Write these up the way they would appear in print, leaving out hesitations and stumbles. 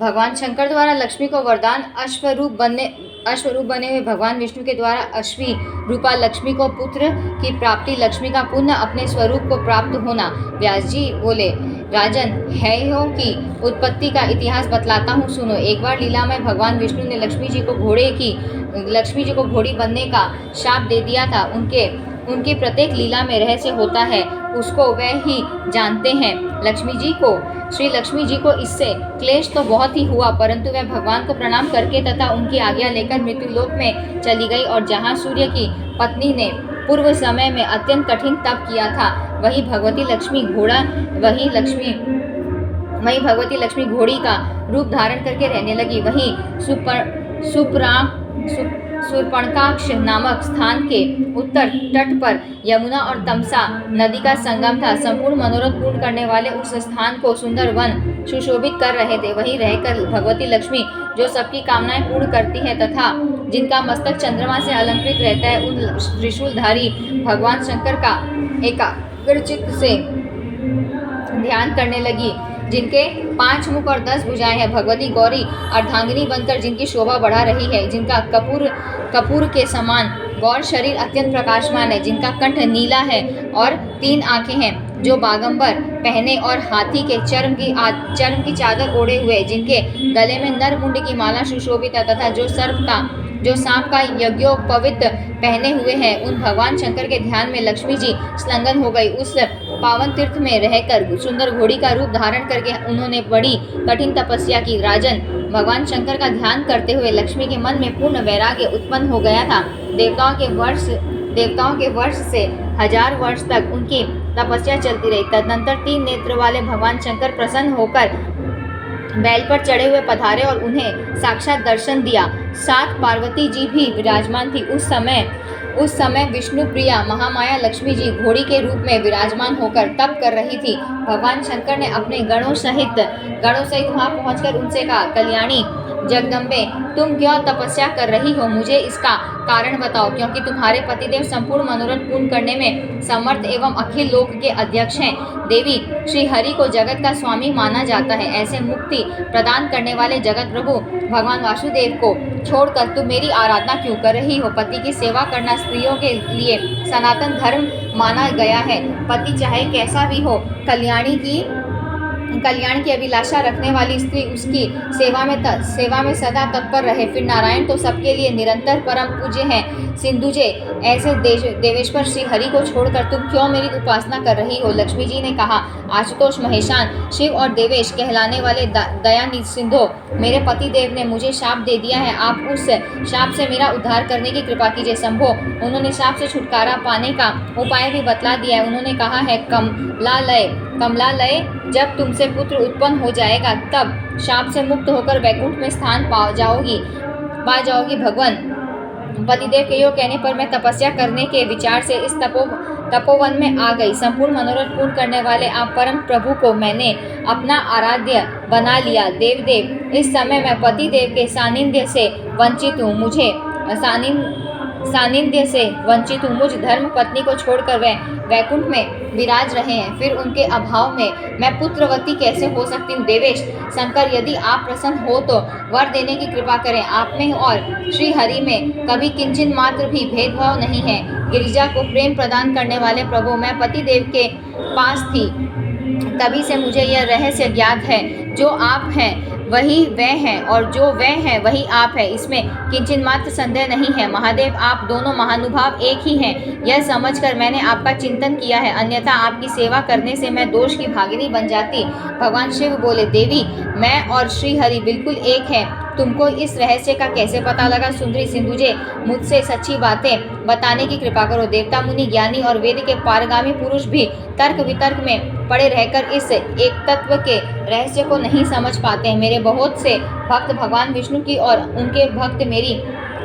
भगवान शंकर द्वारा लक्ष्मी को वरदान अश्वरूप बने हुए भगवान विष्णु के द्वारा अश्वी रूपा लक्ष्मी को पुत्र की प्राप्ति, लक्ष्मी का पुनः अपने स्वरूप को प्राप्त होना। व्यास जी बोले, राजन, हैयों की उत्पत्ति का इतिहास बतलाता हूँ, सुनो। एक बार लीला में भगवान विष्णु ने लक्ष्मी जी को घोड़ी बनने का शाप दे दिया था। उनकी प्रत्येक लीला में रहस्य होता है, उसको वह ही जानते हैं। श्री लक्ष्मी जी को इससे क्लेश तो बहुत ही हुआ, परंतु वह भगवान को प्रणाम करके तथा उनकी आज्ञा लेकर मृत्युलोक में चली गई, और जहाँ सूर्य की पत्नी ने पूर्व समय में अत्यंत कठिन तप किया था, वही भगवती लक्ष्मी घोड़ी का रूप धारण करके रहने लगी। वहीं शूर्पणखाक्ष नामक स्थान के उत्तर तट पर यमुना और तमसा नदी का संगम था। संपूर्ण मनोरथ पूर्ण करने वाले उस स्थान को सुंदर वन सुशोभित कर रहे थे। वहीं रहकर भगवती लक्ष्मी, जो सबकी कामनाएं पूर्ण करती है तथा जिनका मस्तक चंद्रमा से अलंकृत रहता है, उन त्रिशूलधारी भगवान शंकर का एकाग्रचित्त से ध्यान करने लगी, जिनके 5 मुख और 10 भुजाएं हैं। भगवती गौरी अर्धांगिनी बनकर जिनकी शोभा बढ़ा रही है, जिनका कपूर के समान गौर शरीर अत्यंत प्रकाशमान है, जिनका कंठ नीला है और 3 आंखें हैं, जो बागंबर पहने और हाथी के चर्म की चादर ओढ़े हुए, जिनके गले में नरमुंड की माला सुशोभित है तथा जो सांप का यज्ञोपवीत पहने हुए हैं, उन भगवान शंकर के ध्यान में लक्ष्मी जी संलग्न हो गई। उस पावन तीर्थ में रहकर सुंदर घोड़ी का रूप धारण करके उन्होंने बड़ी कठिन तपस्या की। राजन, भगवान शंकर का ध्यान करते हुए लक्ष्मी के मन में पूर्ण वैराग्य उत्पन्न हो गया था। देवताओं के वर्ष से 1000 वर्ष तक उनकी तपस्या चलती रही। तदनंतर 3 नेत्र वाले भगवान शंकर प्रसन्न होकर बैल पर चढ़े हुए पधारे और उन्हें साक्षात दर्शन दिया। साथ पार्वती जी भी विराजमान थी। उस समय विष्णु प्रिया महामाया लक्ष्मी जी घोड़ी के रूप में विराजमान होकर तप कर रही थी। भगवान शंकर ने अपने गणों सहित वहां पहुंचकर उनसे कहा, कल्याणी जगदम्बे, तुम क्यों तपस्या कर रही हो? मुझे इसका कारण बताओ, क्योंकि तुम्हारे पतिदेव संपूर्ण मनोरथ पूर्ण करने में समर्थ एवं अखिल लोक के अध्यक्ष हैं। देवी, श्री हरि को जगत का स्वामी माना जाता है। ऐसे मुक्ति प्रदान करने वाले जगत प्रभु भगवान वासुदेव को छोड़कर तुम मेरी आराधना क्यों कर रही हो? पति की सेवा करना स्त्रियों के लिए सनातन धर्म माना गया है। पति चाहे कैसा भी हो, कल्याण की अभिलाषा रखने वाली स्त्री उसकी सेवा में सदा तत्पर रहे। फिर नारायण तो सबके लिए निरंतर परम पूज्य हैं। सिंधुजे, ऐसे देवेश्वर श्री हरि को छोड़कर तुम क्यों मेरी उपासना कर रही हो? लक्ष्मी जी ने कहा, आशुतोष महेशान, शिव और देवेश कहलाने वाले दयानिधि सिंधो, मेरे पति देव ने मुझे शाप दे दिया है। आप उस शाप से मेरा उद्धार करने की कृपा कीजिए। शंभो, उन्होंने शाप से छुटकारा पाने का उपाय भी बतला दिया है। उन्होंने कहा है, कमलालय, जब तुमसे पुत्र उत्पन्न हो जाएगा तब शाप से मुक्त होकर वैकुंठ में स्थान पा जाओगी भगवान। पतिदेव के योग कहने पर मैं तपस्या करने के विचार से इस तपोवन में आ गई। संपूर्ण मनोरथ पूर्ण करने वाले आप परम प्रभु को मैंने अपना आराध्य बना लिया। देव, इस समय मैं पतिदेव के सानिध्य से वंचित हूँ। मुझ धर्म पत्नी को छोड़कर वह वैकुंठ में विराज रहे हैं। फिर उनके अभाव में मैं पुत्रवती कैसे हो सकती हूँ? देवेश, शंकर, यदि आप प्रसन्न हो तो वर देने की कृपा करें। आप में और श्री हरि में कभी किंचित मात्र भी भेदभाव नहीं है। गिरिजा को प्रेम प्रदान करने वाले प्रभु, मैं पति देव के पास थी, तभी से मुझे यह रहस्य ज्ञात है। जो आप हैं वही वह है और जो वह है वही आप है, इसमें किंचित मात्र संदेह नहीं है। महादेव, आप दोनों महानुभाव एक ही हैं, यह समझकर मैंने आपका चिंतन किया है, अन्यथा आपकी सेवा करने से मैं दोष की भागिनी बन जाती। भगवान शिव बोले, देवी, मैं और श्री हरि बिल्कुल एक हैं। तुमको इस रहस्य का कैसे पता लगा? सुंदरी सिंधुजे, मुझसे सच्ची बातें बताने की कृपा करो। देवता, मुनि, ज्ञानी और वेद के पारगामी पुरुष भी तर्क वितर्क में पड़े रहकर इस एक तत्व के रहस्य को नहीं समझ पाते हैं। मेरे बहुत से भक्त भगवान विष्णु की और उनके भक्त मेरी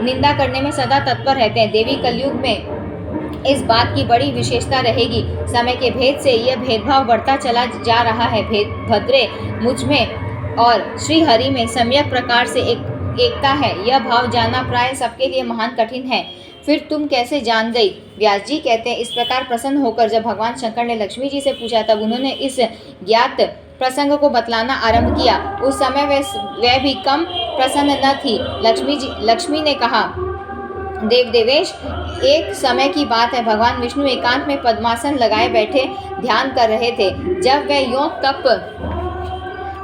निंदा करने में सदा तत्पर रहते हैं। देवी, कलयुग में इस बात की बड़ी विशेषता रहेगी। समय के भेद से यह भेदभाव बढ़ता चला जा रहा है। भद्रे, मुझ में और श्री हरि में सम्यक प्रकार से एकता है। यह भाव जानना प्राय सबके लिए महान कठिन है। फिर तुम कैसे जान गई? व्यास जी कहते हैं, इस प्रकार प्रसन्न होकर जब भगवान शंकर ने लक्ष्मी जी से पूछा, तब उन्होंने इस ज्ञात प्रसंग को बतलाना आरंभ किया। उस समय वह भी कम प्रसन्न न थी। लक्ष्मी ने कहा, देवेश, एक समय की बात है, भगवान विष्णु एकांत में पद्मासन लगाए बैठे ध्यान कर रहे थे। जब वह यों तप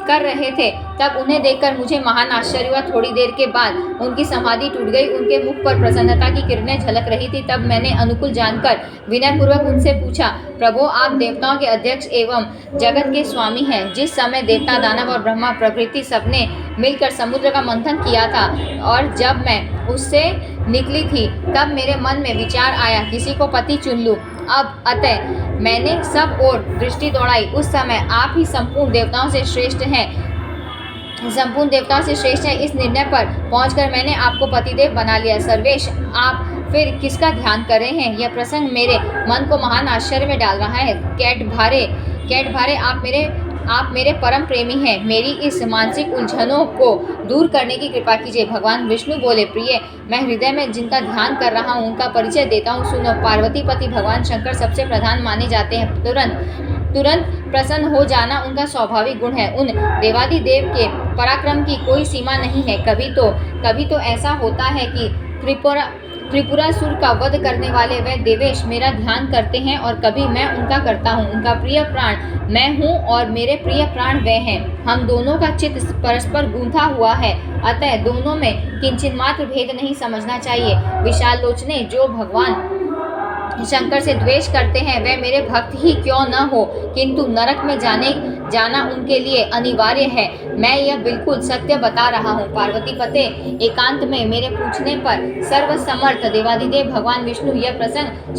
कर रहे थे तब उन्हें देखकर मुझे महान आश्चर्य हुआ। थोड़ी देर के बाद उनकी समाधि टूट गई। उनके मुख पर प्रसन्नता की किरणें झलक रही थी। तब मैंने अनुकूल जानकर विनयपूर्वक उनसे पूछा, प्रभु, आप देवताओं के अध्यक्ष एवं जगत के स्वामी हैं। जिस समय देवता, दानव और ब्रह्मा प्रभृति सबने मिलकर समुद्र का मंथन किया था और जब मैं उससे निकली थी तब मेरे मन में विचार आया, किसी को पति चुन लूं। अब अतः मैंने सब ओर दृष्टि दौड़ाई। उस समय आप ही संपूर्ण देवताओं से श्रेष्ठ हैं। इस निर्णय पर पहुंचकर मैंने आपको पतिदेव बना लिया। सर्वेश, आप फिर किसका ध्यान कर रहे हैं? यह प्रसंग मेरे मन को महान आश्चर्य में डाल रहा है। कैट भारे, आप मेरे परम प्रेमी हैं। मेरी इस मानसिक उलझनों को दूर करने की कृपा कीजिए। भगवान विष्णु बोले, प्रिय, मैं हृदय में जिनका ध्यान कर रहा हूँ उनका परिचय देता हूँ, सुनो। पार्वती पति भगवान शंकर सबसे प्रधान माने जाते हैं। तुरंत प्रसन्न हो जाना उनका स्वाभाविक गुण है। उन देवादिदेव के पराक्रम की कोई सीमा नहीं है। कभी तो ऐसा होता है कि त्रिपुरासुर का वध करने वाले वह देवेश मेरा ध्यान करते हैं और कभी मैं उनका करता हूँ। उनका प्रिय प्राण मैं हूँ और मेरे प्रिय प्राण वे हैं। हम दोनों का चित्त परस्पर गूंथा हुआ है, अतः दोनों में किंचित मात्र भेद नहीं समझना चाहिए। विशाल लोचने, जो भगवान शंकर से द्वेष करते हैं वे मेरे भक्त ही क्यों न हो, किंतु नरक में जाना उनके लिए अनिवार्य है। मैं यह बिल्कुल सत्य बता रहा हूँ। पार्वती पते एकांत में मेरे पूछने पर सर्वसमर्थ देवादिदेव भगवान विष्णु यह प्रसंग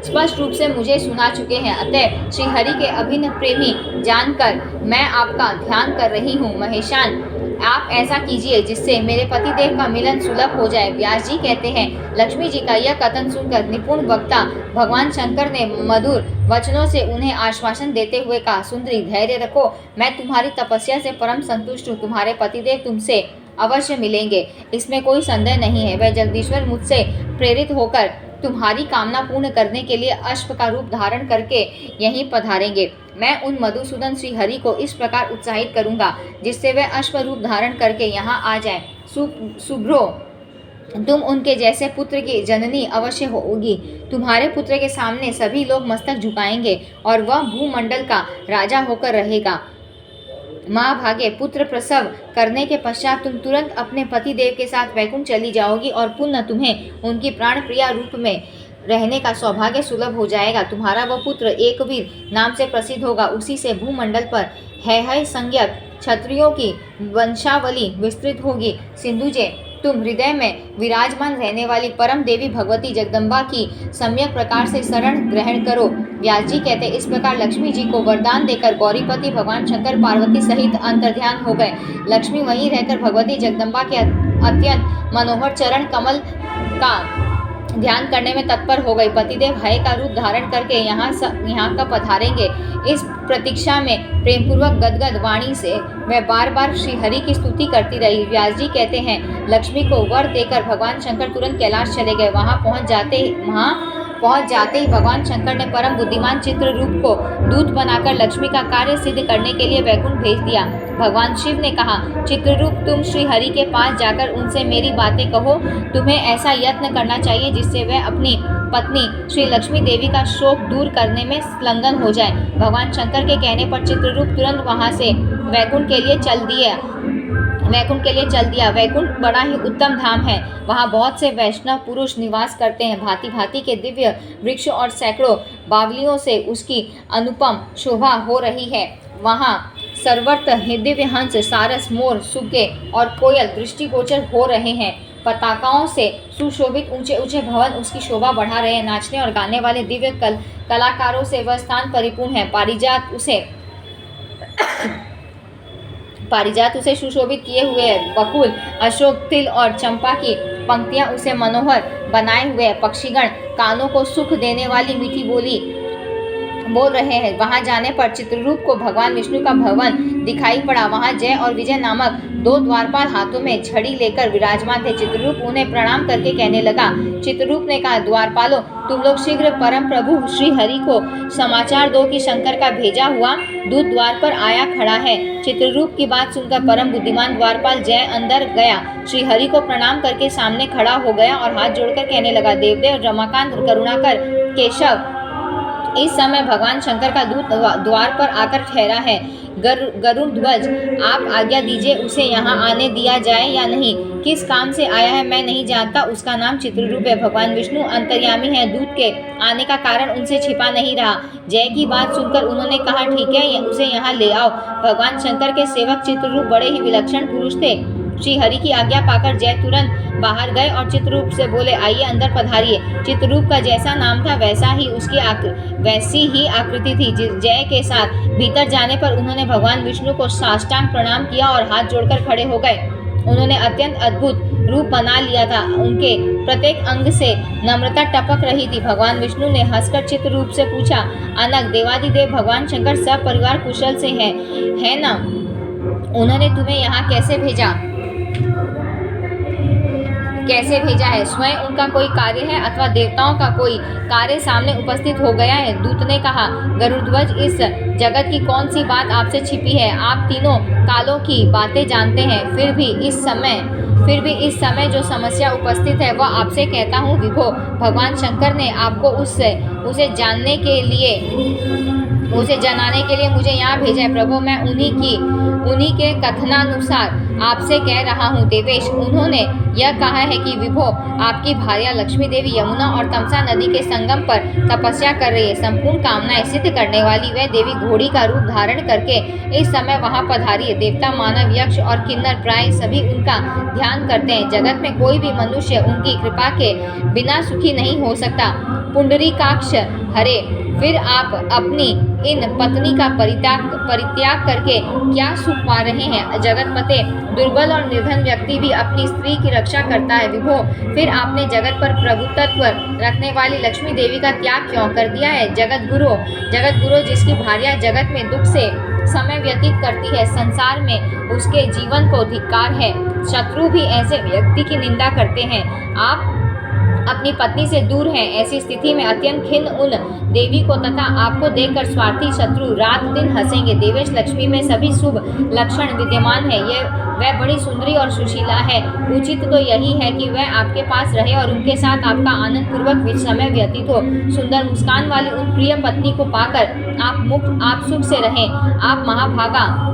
स्पष्ट रूप से मुझे सुना चुके हैं। अतः श्री हरि के अभिन्न प्रेमी जानकर मैं आपका ध्यान कर रही हूँ। महेशान, आप ऐसा कीजिए जिससे मेरे पतिदेव का मिलन सुलभ हो जाए। व्यास जी कहते हैं, लक्ष्मी जी का यह कथन सुनकर निपुण वक्ता भगवान शंकर ने मधुर वचनों से उन्हें आश्वासन देते हुए कहा, सुंदरी, धैर्य रखो। मैं तुम्हारी तपस्या से परम संतुष्ट हूँ। तुम्हारे पतिदेव तुमसे अवश्य मिलेंगे, इसमें कोई संदेह नहीं है। वह जगदीश्वर मुझसे प्रेरित होकर तुम्हारी कामना पूर्ण करने के लिए अश्व का रूप धारण करके यहीं पधारेंगे। मैं उन मधुसूदन श्री हरि को इस प्रकार उत्साहित करूंगा जिससे वे अश्व रूप धारण करके यहाँ आ जाएं। सुभ्रो, तुम उनके जैसे पुत्र की जननी अवश्य होगी। तुम्हारे पुत्र के सामने सभी लोग मस्तक झुकाएंगे और वह भूमंडल का राजा होकर रहेगा। माँ भागे, पुत्र प्रसव करने के पश्चात तुम तुरंत अपने पति देव के साथ वैकुंठ चली जाओगी और पुनः तुम्हें उनकी प्राण प्रिया रूप में रहने का सौभाग्य सुलभ हो जाएगा। तुम्हारा वह पुत्र एकवीर नाम से प्रसिद्ध होगा। उसी से भूमंडल पर है संज्ञक क्षत्रियों की वंशावली विस्तृत होगी। सिंधुजे, तुम हृदय में विराजमान रहने वाली परम देवी भगवती जगदम्बा की सम्यक प्रकार से शरण ग्रहण करो। व्यास जी कहते, इस प्रकार लक्ष्मी जी को वरदान देकर गौरीपति भगवान शंकर पार्वती सहित अंतर्ध्यान हो गए। लक्ष्मी वहीं रहकर भगवती जगदम्बा के अत्यंत मनोहर चरण कमल का ध्यान करने में तत्पर हो गई। पतिदेव भय का रूप धारण करके यहाँ का पधारेंगे, इस प्रतीक्षा में प्रेमपूर्वक गदगद वाणी से वह बार बार श्री हरि की स्तुति करती रही। व्यास जी कहते हैं, लक्ष्मी को वर देकर भगवान शंकर तुरंत कैलाश चले गए। वहाँ पहुँच जाते ही भगवान शंकर ने परम बुद्धिमान चित्ररूप को दूत बनाकर लक्ष्मी का कार्य सिद्ध करने के लिए वैकुंठ भेज दिया। भगवान शिव ने कहा, चित्ररूप, तुम श्री हरि के पास जाकर उनसे मेरी बातें कहो। तुम्हें ऐसा यत्न करना चाहिए जिससे वह अपनी पत्नी श्री लक्ष्मी देवी का शोक दूर करने में संलग्न हो जाए। भगवान शंकर के कहने पर चित्ररूप तुरंत वहां से वैकुंठ के लिए चल दिया। वैकुंठ बड़ा ही उत्तम धाम है। वहाँ बहुत से वैष्णव पुरुष निवास करते हैं। भांति भांति के दिव्य वृक्ष और सैकड़ों बावलियों से उसकी अनुपम शोभा हो रही है। वहाँ सर्वत्र दिव्य हंस, सारस, मोर, सुग्गे और कोयल दृष्टिगोचर हो रहे हैं। पताकाओं से सुशोभित ऊंचे ऊंचे भवन उसकी शोभा बढ़ा रहे हैं। नाचने और गाने वाले दिव्य कलाकारों से वह स्थान परिपूर्ण है। पारिजात उसे सुशोभित किए हुए है। बकुल, अशोक, तिल और चंपा की पंक्तियां उसे मनोहर बनाए हुए है। पक्षीगण कानों को सुख देने वाली मीठी बोली बोल रहे हैं। वहां जाने पर चित्ररूप को भगवान विष्णु का भवन दिखाई पड़ा। वहां जय और विजय नामक 2 द्वारपाल हाथों में छड़ी लेकर विराजमान थे। चित्ररूप उन्हें प्रणाम करके कहने लगा। चित्ररूप ने कहा, द्वारपालों, तुम लोग शीघ्र परम प्रभु श्री हरि को समाचार दो कि शंकर का भेजा हुआ दूत द्वार पर आया खड़ा है। चित्ररूप की बात सुनकर परम बुद्धिमान द्वारपाल जय अंदर गया, श्री हरि को प्रणाम करके सामने खड़ा हो गया और हाथ जोड़कर कहने लगा, देवदेव रमाकांत करुणाकर केशव, इस समय भगवान शंकर का दूत द्वार पर आकर ठहरा है। गरुड़ ध्वज, आप आज्ञा दीजिए उसे यहाँ आने दिया जाए या नहीं। किस काम से आया है मैं नहीं जानता, उसका नाम चित्ररूप है। भगवान विष्णु अंतर्यामी है, दूत के आने का कारण उनसे छिपा नहीं रहा। जय की बात सुनकर उन्होंने कहा, ठीक है, उसे यहाँ ले आओ। भगवान शंकर के सेवक चित्ररूप बड़े ही विलक्षण पुरुष थे। श्री हरि की आज्ञा पाकर जय तुरंत बाहर गए और चित्ररूप से बोले, आइए अंदर पधारिए। चित्ररूप का जैसा नाम था वैसी ही आकृति थी। जय के साथ भीतर जाने पर उन्होंने भगवान विष्णु को साष्टांग प्रणाम किया और हाथ जोड़कर खड़े हो गए। उन्होंने अत्यंत अद्भुत रूप बना लिया था। उनके प्रत्येक अंग से नम्रता टपक रही थी। भगवान विष्णु ने हंसकर चित्ररूप से पूछा, अनग देवादिदेव भगवान शंकर सब परिवार कुशल से है ना? उन्होंने तुम्हें यहाँ कैसे भेजा है? स्वयं उनका कोई कार्य है अथवा देवताओं का कोई कार्य सामने उपस्थित हो गया है? दूत ने कहा, गरुड़ध्वज, इस जगत की कौन सी बात आपसे छिपी है? आप तीनों कालों की बातें जानते हैं। फिर भी इस समय जो समस्या उपस्थित है वह आपसे कहता हूँ। विभो, भगवान शंकर ने आपको उसे जनाने के लिए मुझे यहाँ भेजा है। प्रभु, मैं उन्हीं के कथनानुसार आपसे कह रहा हूँ। देवेश, उन्होंने यह कहा है कि विभो, आपकी भार्या लक्ष्मी देवी यमुना और तमसा नदी के संगम पर तपस्या कर रही है। संपूर्ण कामनाएं सिद्ध करने वाली वह देवी घोड़ी का रूप धारण करके इस समय वहां पधारी है। देवता, मानव, यक्ष और किन्नर प्राय सभी उनका ध्यान करते हैं। जगत में कोई भी मनुष्य उनकी कृपा के बिना सुखी नहीं हो सकता। पुंडरीकाक्ष हरे, फिर आप अपनी इन पत्नी का परित्याग करके क्या सुख पा रहे हैं? जगतपते, दुर्बल और निर्धन व्यक्ति भी अपनी स्त्री की रक्षा करता है। विभो, फिर आपने जगत पर प्रभुत्व रखने वाली लक्ष्मी देवी का त्याग क्यों कर दिया है? जगत गुरु, जिसकी भार्या जगत में दुख से समय व्यतीत करती है, संसार में उसके जीवन को धिक्कार है। शत्रु भी ऐसे व्यक्ति की निंदा करते हैं। आप अपनी पत्नी से दूर हैं। ऐसी स्थिति में अत्यंत खिन्न उन देवी को तथा आपको देखकर स्वार्थी शत्रु रात दिन हंसेंगे। देवेश, लक्ष्मी में सभी शुभ लक्षण विद्यमान है। वह बड़ी सुंदरी और सुशीला है। उचित तो यही है कि वह आपके पास रहे और उनके साथ आपका आनंद पूर्वक समय व्यतीत हो। सुंदर मुस्कान वाली उन प्रिय पत्नी को पाकर आप सुख से रहें। आप महाभागा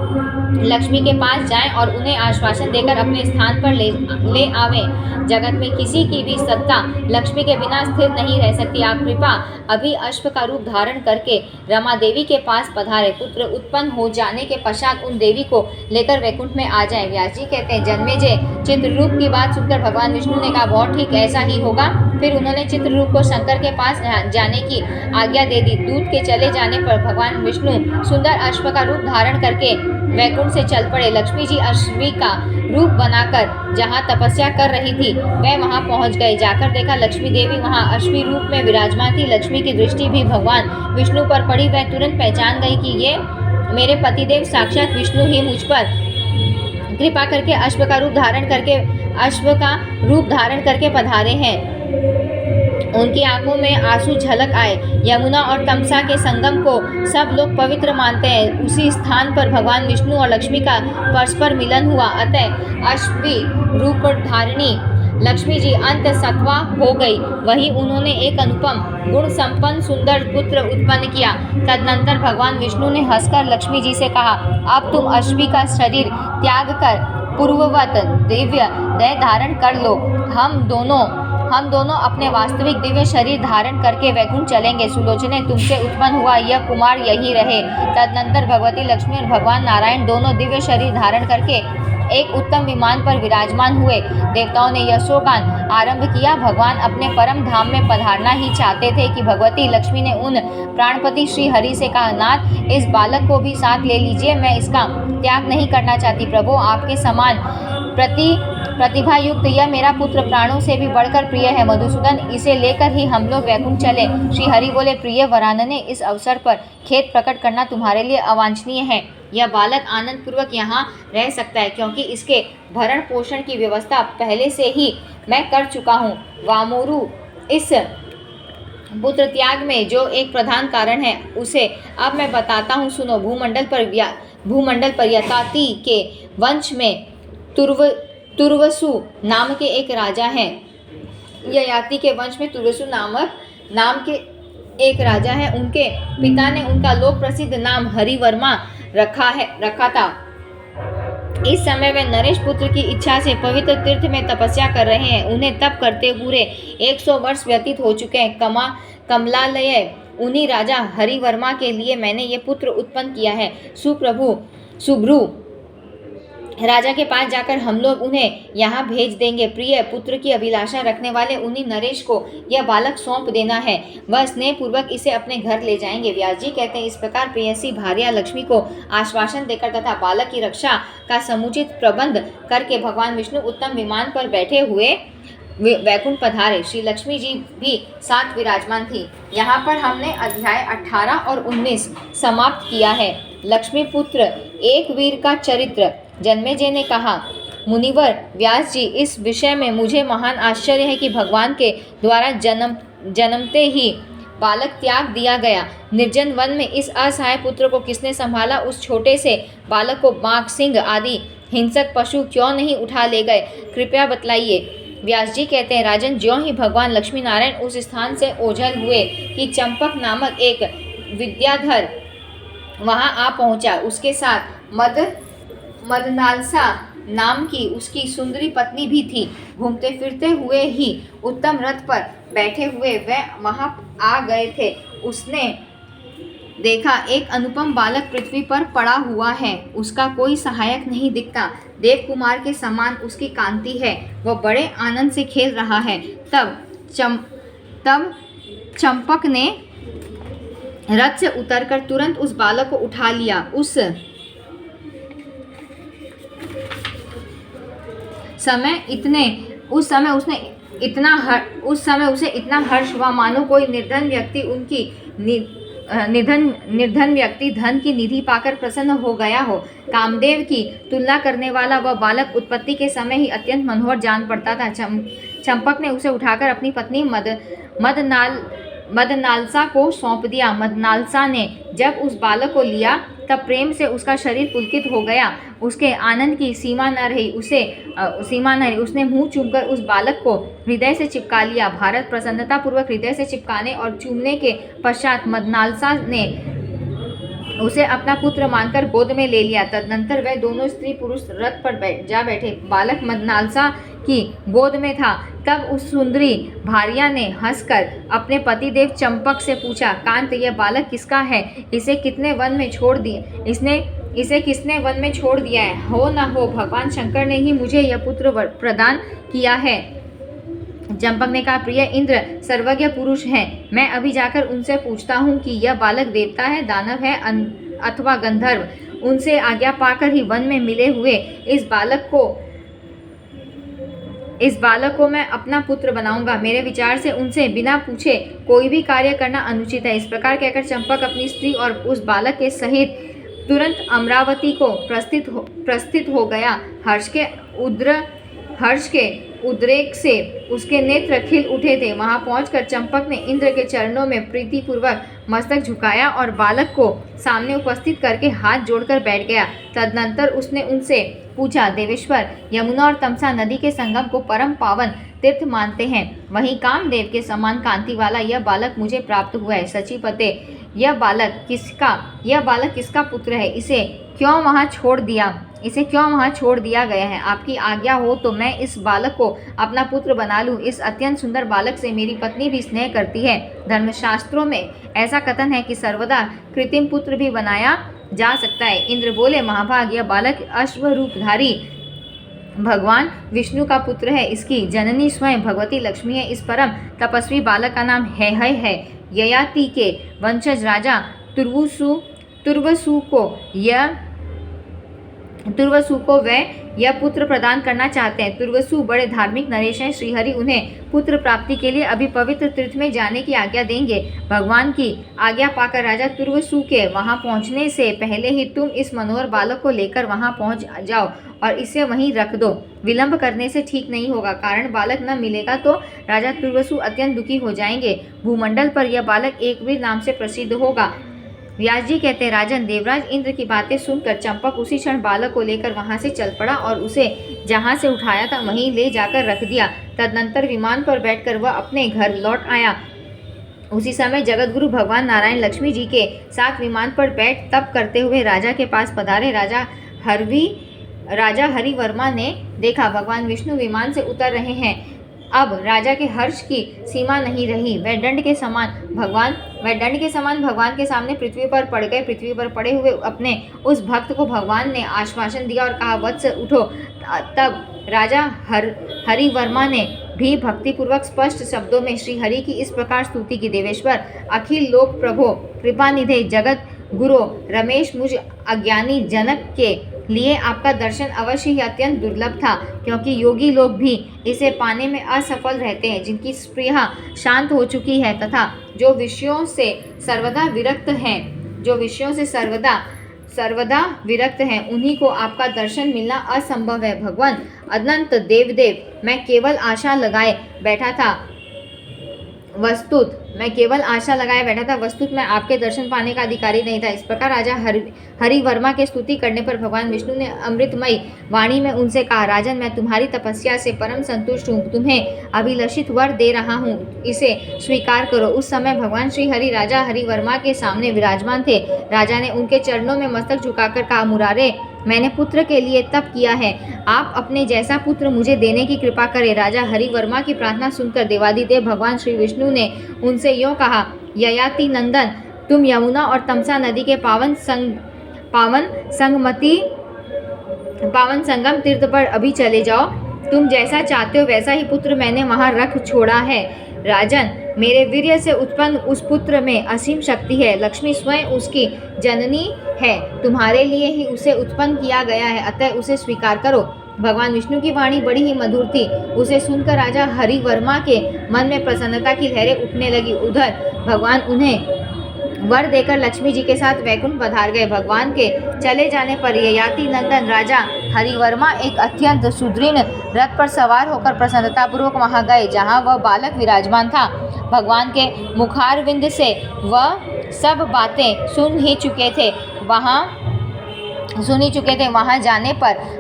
लक्ष्मी के पास जाएं और उन्हें आश्वासन देकर अपने स्थान पर ले आवें। जगत में किसी की भी सत्ता लक्ष्मी के बिना स्थिर नहीं रह सकती। आप कृपा अभी अश्व का रूप धारण करके रमा देवी के पास पधारे। पुत्र उत्पन्न हो जाने के पश्चात उन देवी को लेकर वैकुंठ में आ जाएं। व्यास जी कहते हैं, जन्मेजय चित्ररूप की बात सुनकर भगवान विष्णु ने कहा, बहुत ठीक, ऐसा ही होगा। फिर उन्होंने चित्ररूप को शंकर के पास जाने की आज्ञा दे दी। दूत के चले जाने पर भगवान विष्णु सुंदर अश्व का रूप धारण करके वैकुंठ से चल पड़े। लक्ष्मी जी अश्वी का रूप बनाकर जहाँ तपस्या कर रही थी वह वहाँ पहुँच गए। जाकर देखा लक्ष्मी देवी वहाँ अश्वी रूप में विराजमान थी। लक्ष्मी की दृष्टि भी भगवान विष्णु पर पड़ी। वह तुरंत पहचान गई कि ये मेरे पतिदेव साक्षात विष्णु ही मुझ पर कृपा करके अश्व का रूप धारण करके पधारे हैं। उनकी आंखों में आंसू झलक आए। यमुना और तमसा के संगम को सब लोग पवित्र मानते हैं। उसी स्थान पर भगवान विष्णु और लक्ष्मी का परस्पर मिलन हुआ। अतः अश्वी रूप धारिणी लक्ष्मी जी अंत सत्वा हो गई। वहीं उन्होंने एक अनुपम गुण संपन्न सुंदर पुत्र उत्पन्न किया। तदनंतर भगवान विष्णु ने हंसकर लक्ष्मी जी से कहा, अब तुम अश्वी का शरीर त्याग कर पूर्ववत दिव्य देह धारण कर लो। हम दोनों अपने वास्तविक दिव्य शरीर धारण करके वैकुंठ चलेंगे। सुलोचने, तुमसे उत्पन्न हुआ यह कुमार यही रहे। तदनंतर भगवती लक्ष्मी और भगवान नारायण दोनों दिव्य शरीर धारण करके एक उत्तम विमान पर विराजमान हुए। देवताओं ने यशोगान आरंभ किया। भगवान अपने परम धाम में पधारना ही चाहते थे कि भगवती लक्ष्मी ने उन प्राणपति श्री हरि से कहा, नाथ, इस बालक को भी साथ ले लीजिए, मैं इसका त्याग नहीं करना चाहती। प्रभु, आपके समान प्रतिभा युक्त यह मेरा पुत्र प्राणों से भी बढ़कर प्रिय है। मधुसूदन, इसे लेकर ही हम लोग वैकुंठ चले। श्री हरि बोले, प्रिय वरानने, इस अवसर पर खेद प्रकट करना तुम्हारे लिए अवांछनीय है। यह बालक आनंद पूर्वक यहाँ रह सकता है, क्योंकि इसके भरण पोषण की व्यवस्था पहले से ही मैं कर चुका हूँ। वामोरु, इस पुत्र त्याग में जो एक प्रधान कारण है, उसे अब मैं बताता हूँ, सुनो। भूमंडल पर यताति के वंश में तुर्वसु नाम के एक राजा हैं। ययाति के वंश में तुर्वसु नाम के एक राजा है। उनके पिता ने उनका लोक प्रसिद्ध नाम हरिवर्मा रखा था। इस समय वे नरेश पुत्र की इच्छा से पवित्र तीर्थ में तपस्या कर रहे हैं। उन्हें तप करते पूरे 100 वर्ष व्यतीत हो चुके हैं। कमलालय उन्हीं राजा हरिवर्मा के लिए मैंने ये पुत्र उत्पन्न किया है। सुभ्रू राजा के पास जाकर हम लोग उन्हें यहाँ भेज देंगे। प्रिय पुत्र की अभिलाषा रखने वाले उन्हीं नरेश को यह बालक सौंप देना है। वह स्नेह पूर्वक इसे अपने घर ले जाएंगे। व्यास जी कहते हैं, इस प्रकार प्रेयसी भार्या लक्ष्मी को आश्वासन देकर तथा बालक की रक्षा का समुचित प्रबंध करके भगवान विष्णु उत्तम विमान पर बैठे हुए वैकुंठ पधारे। श्री लक्ष्मी जी भी साथ विराजमान थी। यहाँ पर हमने अध्याय 18 और 19 समाप्त किया है। लक्ष्मी पुत्र एक वीर का चरित्र। जन्मेजय ने कहा, मुनिवर व्यास जी, इस विषय में मुझे महान आश्चर्य है कि भगवान के द्वारा जन्मते ही बालक त्याग दिया गया। निर्जन वन में इस असहाय पुत्र को किसने संभाला? उस छोटे से बालक को बाघ, सिंह आदि हिंसक पशु क्यों नहीं उठा ले गए? कृपया बतलाइए। व्यास जी कहते हैं, राजन, ज्यों ही भगवान लक्ष्मी नारायण उस स्थान से ओझल हुए कि चंपक नामक एक विद्याधर वहां आ पहुंचा। उसके साथ मदनालसा नाम की उसकी सुंदरी पत्नी भी थी। घूमते फिरते हुए ही उत्तम रथ पर बैठे हुए वह वहां आ गए थे। उसने देखा, एक अनुपम बालक पृथ्वी पर पड़ा हुआ है। उसका कोई सहायक नहीं दिखता। देव कुमार के समान उसकी कांति है। वह बड़े आनंद से खेल रहा है। तब चंपक ने रथ से उतरकर तुरंत उस बालक को उठा लिया। उस समय उसे इतना हर्ष हुआ मानो कोई निर्धन व्यक्ति धन की निधि पाकर प्रसन्न हो गया हो। कामदेव की तुलना करने वाला वह बालक उत्पत्ति के समय ही अत्यंत मनोहर जान पड़ता था। चंपक ने उसे उठाकर अपनी पत्नी मदनालसा को सौंप दिया। मदनालसा ने जब उस बालक को लिया तब प्रेम से उसका शरीर पुलकित हो गया। उसके आनंद की सीमा न रही। उसने मुंह चूमकर उस बालक को हृदय से चिपका लिया। भारत प्रसन्नता पूर्वक हृदय से चिपकाने और चूमने के पश्चात मदनालसा ने उसे अपना पुत्र मानकर गोद में ले लिया। तदनंतर वह दोनों स्त्री पुरुष रथ पर जा बैठे। बालक मदनालसा की गोद में था। तब उस सुंदरी भार्या ने हंसकर अपने पतिदेव चंपक से पूछा, कांत, यह बालक किसका है? इसे किसने वन में छोड़ दिया है? हो न हो भगवान शंकर ने ही मुझे यह पुत्र प्रदान किया है। चंपक ने कहा, प्रिय इंद्र सर्वज्ञ पुरुष हैं। मैं अभी जाकर उनसे पूछता हूँ कि यह बालक देवता है, दानव है अथवा गंधर्व। उनसे आज्ञा पाकर ही वन में मिले हुए इस बालक को मैं अपना पुत्र बनाऊंगा। मेरे विचार से उनसे बिना पूछे कोई भी कार्य करना अनुचित है। इस प्रकार कहकर चंपक अपनी स्त्री और उस बालक के सहित तुरंत अमरावती को प्रस्थित हो गया। हर्ष के उद्रेक से उसके नेत्र खिल उठे थे। वहां पहुंचकर चंपक ने इंद्र के चरणों में प्रीतिपूर्वक मस्तक झुकाया और बालक को सामने उपस्थित करके हाथ जोड़कर बैठ गया। तदनंतर उसने उनसे पूछा, देवेश्वर, यमुना और तमसा नदी के संगम को परम पावन तीर्थ मानते हैं। वहीं कामदेव के समान कांति वाला यह बालक मुझे प्राप्त हुआ है। सचीपते, यह बालक किसका पुत्र है? इसे क्यों वहां छोड़ दिया गया है? आपकी आज्ञा हो तो मैं इस बालक को अपना पुत्र बना लूं। इस अत्यंत सुंदर बालक से मेरी पत्नी भी स्नेह करती है। धर्मशास्त्रों में ऐसा कथन है कि सर्वदा कृत्रिम पुत्र भी बनाया जा सकता है। इंद्र बोले, महाभाग, यह बालक अश्वरूपधारी भगवान विष्णु का पुत्र है। इसकी जननी स्वयं भगवती लक्ष्मी है। इस परम तपस्वी बालक का नाम है। ययाति के वंशज राजा तुर्वसु को यह तुर्वसु को वे यह पुत्र प्रदान करना चाहते हैं। तुर्वसु बड़े धार्मिक नरेश हैं। श्रीहरि उन्हें पुत्र प्राप्ति के लिए अभी पवित्र तीर्थ में जाने की आज्ञा देंगे। भगवान की आज्ञा पाकर राजा तुर्वसु के वहां पहुंचने से पहले ही तुम इस मनोहर बालक को लेकर वहां पहुंच जाओ और इसे वहीं रख दो। विलंब करने से ठीक नहीं होगा, कारण बालक न मिलेगा तो राजा तुर्वसु अत्यंत दुखी हो जाएंगे। भूमंडल पर यह बालक एकवीर नाम से प्रसिद्ध होगा। व्यास जी कहते हैं, राजन, देवराज इंद्र की बातें सुनकर चंपक उसी क्षण बालक को लेकर वहां से चल पड़ा और उसे जहां से उठाया था वहीं ले जाकर रख दिया। तदनंतर विमान पर बैठकर वह अपने घर लौट आया। उसी समय जगतगुरु भगवान नारायण लक्ष्मी जी के साथ विमान पर बैठ तप करते हुए राजा के पास पधारे। राजा हरिवर्मा ने देखा भगवान विष्णु विमान से उतर रहे हैं। अब राजा के हर्ष की सीमा नहीं रही। वह दंड के समान भगवान के सामने पृथ्वी पर पड़ गए। पृथ्वी पर पड़े हुए अपने उस भक्त को भगवान ने आश्वासन दिया और कहा, वत्स उठो। तब राजा हरिवर्मा ने भी भक्तिपूर्वक स्पष्ट शब्दों में श्री हरि की इस प्रकार स्तुति की, देवेश्वर, अखिल लोक प्रभो, कृपानिधे, जगत गुरु रमेश, मुझ अज्ञानी जनक के लिए आपका दर्शन अवश्य ही अत्यंत दुर्लभ था, क्योंकि योगी लोग भी इसे पाने में असफल रहते हैं। जिनकी स्पृहा शांत हो चुकी है तथा जो विषयों से सर्वदा विरक्त हैं, उन्हीं को आपका दर्शन मिलना असंभव है। भगवान अनंत देवदेव, मैं केवल आशा लगाए बैठा था, वस्तुत मैं आपके दर्शन पाने का अधिकारी नहीं था। इस प्रकार राजा हरिवर्मा के स्तुति करने पर भगवान विष्णु ने अमृतमयी वाणी में उनसे कहा, राजन, मैं तुम्हारी तपस्या से परम संतुष्ट हूँ। तुम्हें अभिलषित वर दे रहा हूँ, इसे स्वीकार करो। उस समय भगवान श्री हरि राजा हरिवर्मा के सामने विराजमान थे। राजा ने उनके चरणों में मस्तक झुकाकर कहा, मुरारे, मैंने पुत्र के लिए तप किया है, आप अपने जैसा पुत्र मुझे देने की कृपा करें। राजा हरिवर्मा की प्रार्थना सुनकर देवादिदेव भगवान श्री विष्णु ने उनसे यूँ कहा, ययाति नंदन, तुम यमुना और तमसा नदी के पावन संगम तीर्थ पर अभी चले जाओ। तुम जैसा चाहते हो वैसा ही पुत्र मैंने वहां रख छोड़ा है। राजन, मेरे वीर्य से उत्पन्न उस पुत्र में असीम शक्ति है। लक्ष्मी स्वयं उसकी जननी है। तुम्हारे लिए ही उसे उत्पन्न किया गया है, अतः उसे स्वीकार करो। भगवान विष्णु की वाणी बड़ी ही मधुर थी। उसे सुनकर राजा हरिवर्मा के मन में प्रसन्नता की लहरें उठने लगी। उधर भगवान उन्हें वर देकर लक्ष्मी जी के साथ वैकुंठ पधार गए। भगवान के चले जाने पर ययाति नंदन राजा हरिवर्मा एक अत्यंत सुदृढ़ रथ पर सवार होकर प्रसन्नतापूर्वक वहां गए जहां वह बालक विराजमान था। भगवान के मुखारविंद से वह सब बातें सुन ही चुके थे।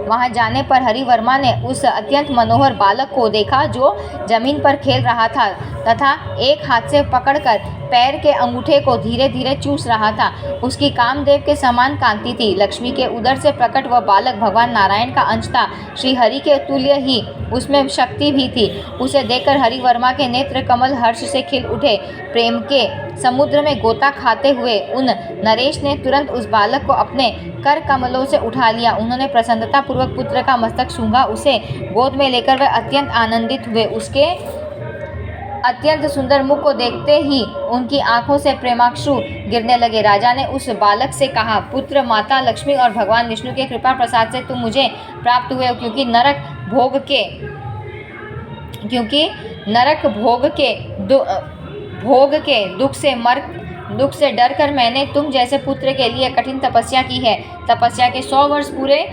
वहां जाने पर हरिवर्मा ने उस अत्यंत मनोहर बालक को देखा जो जमीन पर खेल रहा था तथा एक हाथ से पकड़कर पैर के अंगूठे को धीरे धीरे चूस रहा था। उसकी कामदेव के समान कांति थी। लक्ष्मी के उदर से प्रकट वह बालक भगवान नारायण का अंश था। श्री हरि के तुल्य ही उसमें शक्ति भी थी। उसे देखकर हरिवर्मा के नेत्र कमल हर्ष से खिल उठे। प्रेम के समुद्र में गोता खाते हुए उन नरेश ने तुरंत उस बालक को अपने कर कमलों से उठा लिया। उन्होंने प्रसन्नता पूर्वक पुत्र का मस्तक सूंघा। उसे गोद में लेकर वे अत्यंत आनंदित हुए। उसके अत्यंत सुंदर मुख को देखते ही उनकी आंखों से प्रेमाश्रु गिरने लगे। राजा ने उस बालक से कहा, पुत्र, माता लक्ष्मी और भगवान विष्णु के कृपा प्रसाद से तुम मुझे प्राप्त हुए हो, क्योंकि नरक भोग के दुख से डर कर मैंने तुम जैसे पुत्र के लिए कठिन तपस्या की है। तपस्या के 100 वर्ष पूरे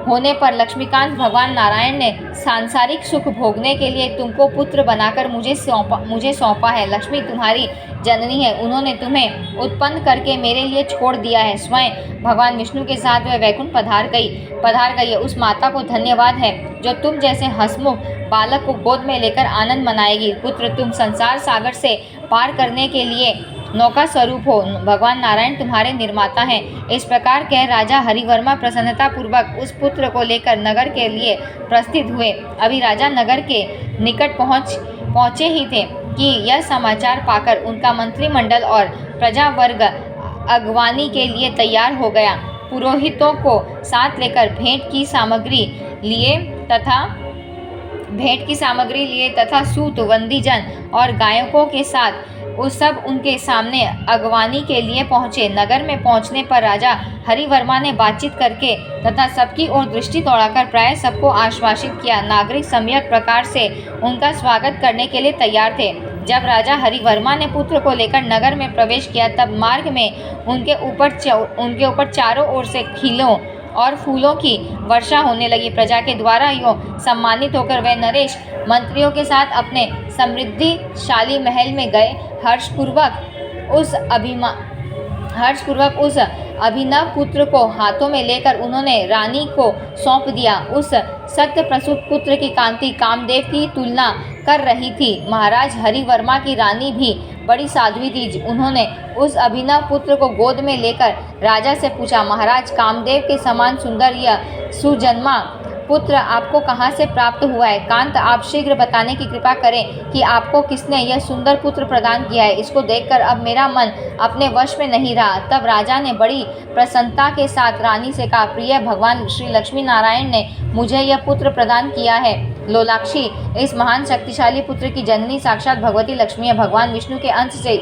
होने पर लक्ष्मीकांत भगवान नारायण ने सांसारिक सुख भोगने के लिए तुमको पुत्र बनाकर मुझे सौंपा है। लक्ष्मी तुम्हारी जननी है। उन्होंने तुम्हें उत्पन्न करके मेरे लिए छोड़ दिया है। स्वयं भगवान विष्णु के साथ वह वैकुंठ पधार गई है। उस माता को धन्यवाद है जो तुम जैसे हंसमुख बालक को गोद में लेकर आनंद मनाएगी। पुत्र, तुम संसार सागर से पार करने के लिए नौका स्वरूप हो। भगवान नारायण तुम्हारे निर्माता हैं। इस प्रकार कह राजा हरिवर्मा प्रसन्नता पूर्वक उस पुत्र को लेकर नगर के लिए प्रस्थित हुए। अभी राजा नगर के निकट पहुँचे ही थे कि यह समाचार पाकर उनका मंत्रिमंडल और प्रजा वर्ग अगवानी के लिए तैयार हो गया। पुरोहितों को साथ लेकर भेंट की सामग्री लिए तथा सूत, वंदीजन और गायकों के साथ उस सब उनके सामने अगवानी के लिए पहुंचे। नगर में पहुंचने पर राजा हरिवर्मा ने बातचीत करके तथा सबकी ओर दृष्टि दौड़ाकर प्राय सबको आश्वासित किया। नागरिक सम्यक प्रकार से उनका स्वागत करने के लिए तैयार थे। जब राजा हरिवर्मा ने पुत्र को लेकर नगर में प्रवेश किया तब मार्ग में उनके ऊपर चारों ओर से खीलों और फूलों की वर्षा होने लगी। प्रजा के द्वारा यो सम्मानित होकर वह नरेश मंत्रियों के साथ अपने समृद्धिशाली महल में गए। हर्षपूर्वक उस अभिनव पुत्र को हाथों में लेकर उन्होंने रानी को सौंप दिया। उस सत्य प्रसूत पुत्र की कांति कामदेव की तुलना कर रही थी। महाराज हरिवर्मा की रानी भी बड़ी साध्वी थी। उन्होंने उस अभिनव पुत्र को गोद में लेकर राजा से पूछा, महाराज, कामदेव के समान सुंदर यह सुजन्मा पुत्र आपको कहाँ से प्राप्त हुआ है? कांत, आप शीघ्र बताने की कृपा करें कि आपको किसने यह सुंदर पुत्र प्रदान किया है। इसको देखकर अब मेरा मन अपने वश में नहीं रहा। तब राजा ने बड़ी प्रसन्नता के साथ रानी से कहा, प्रिय भगवान श्री लक्ष्मी नारायण ने मुझे यह पुत्र प्रदान किया है। लोलाक्षी, इस महान शक्तिशाली पुत्र की जननी साक्षात भगवती लक्ष्मी है। भगवान विष्णु के अंश से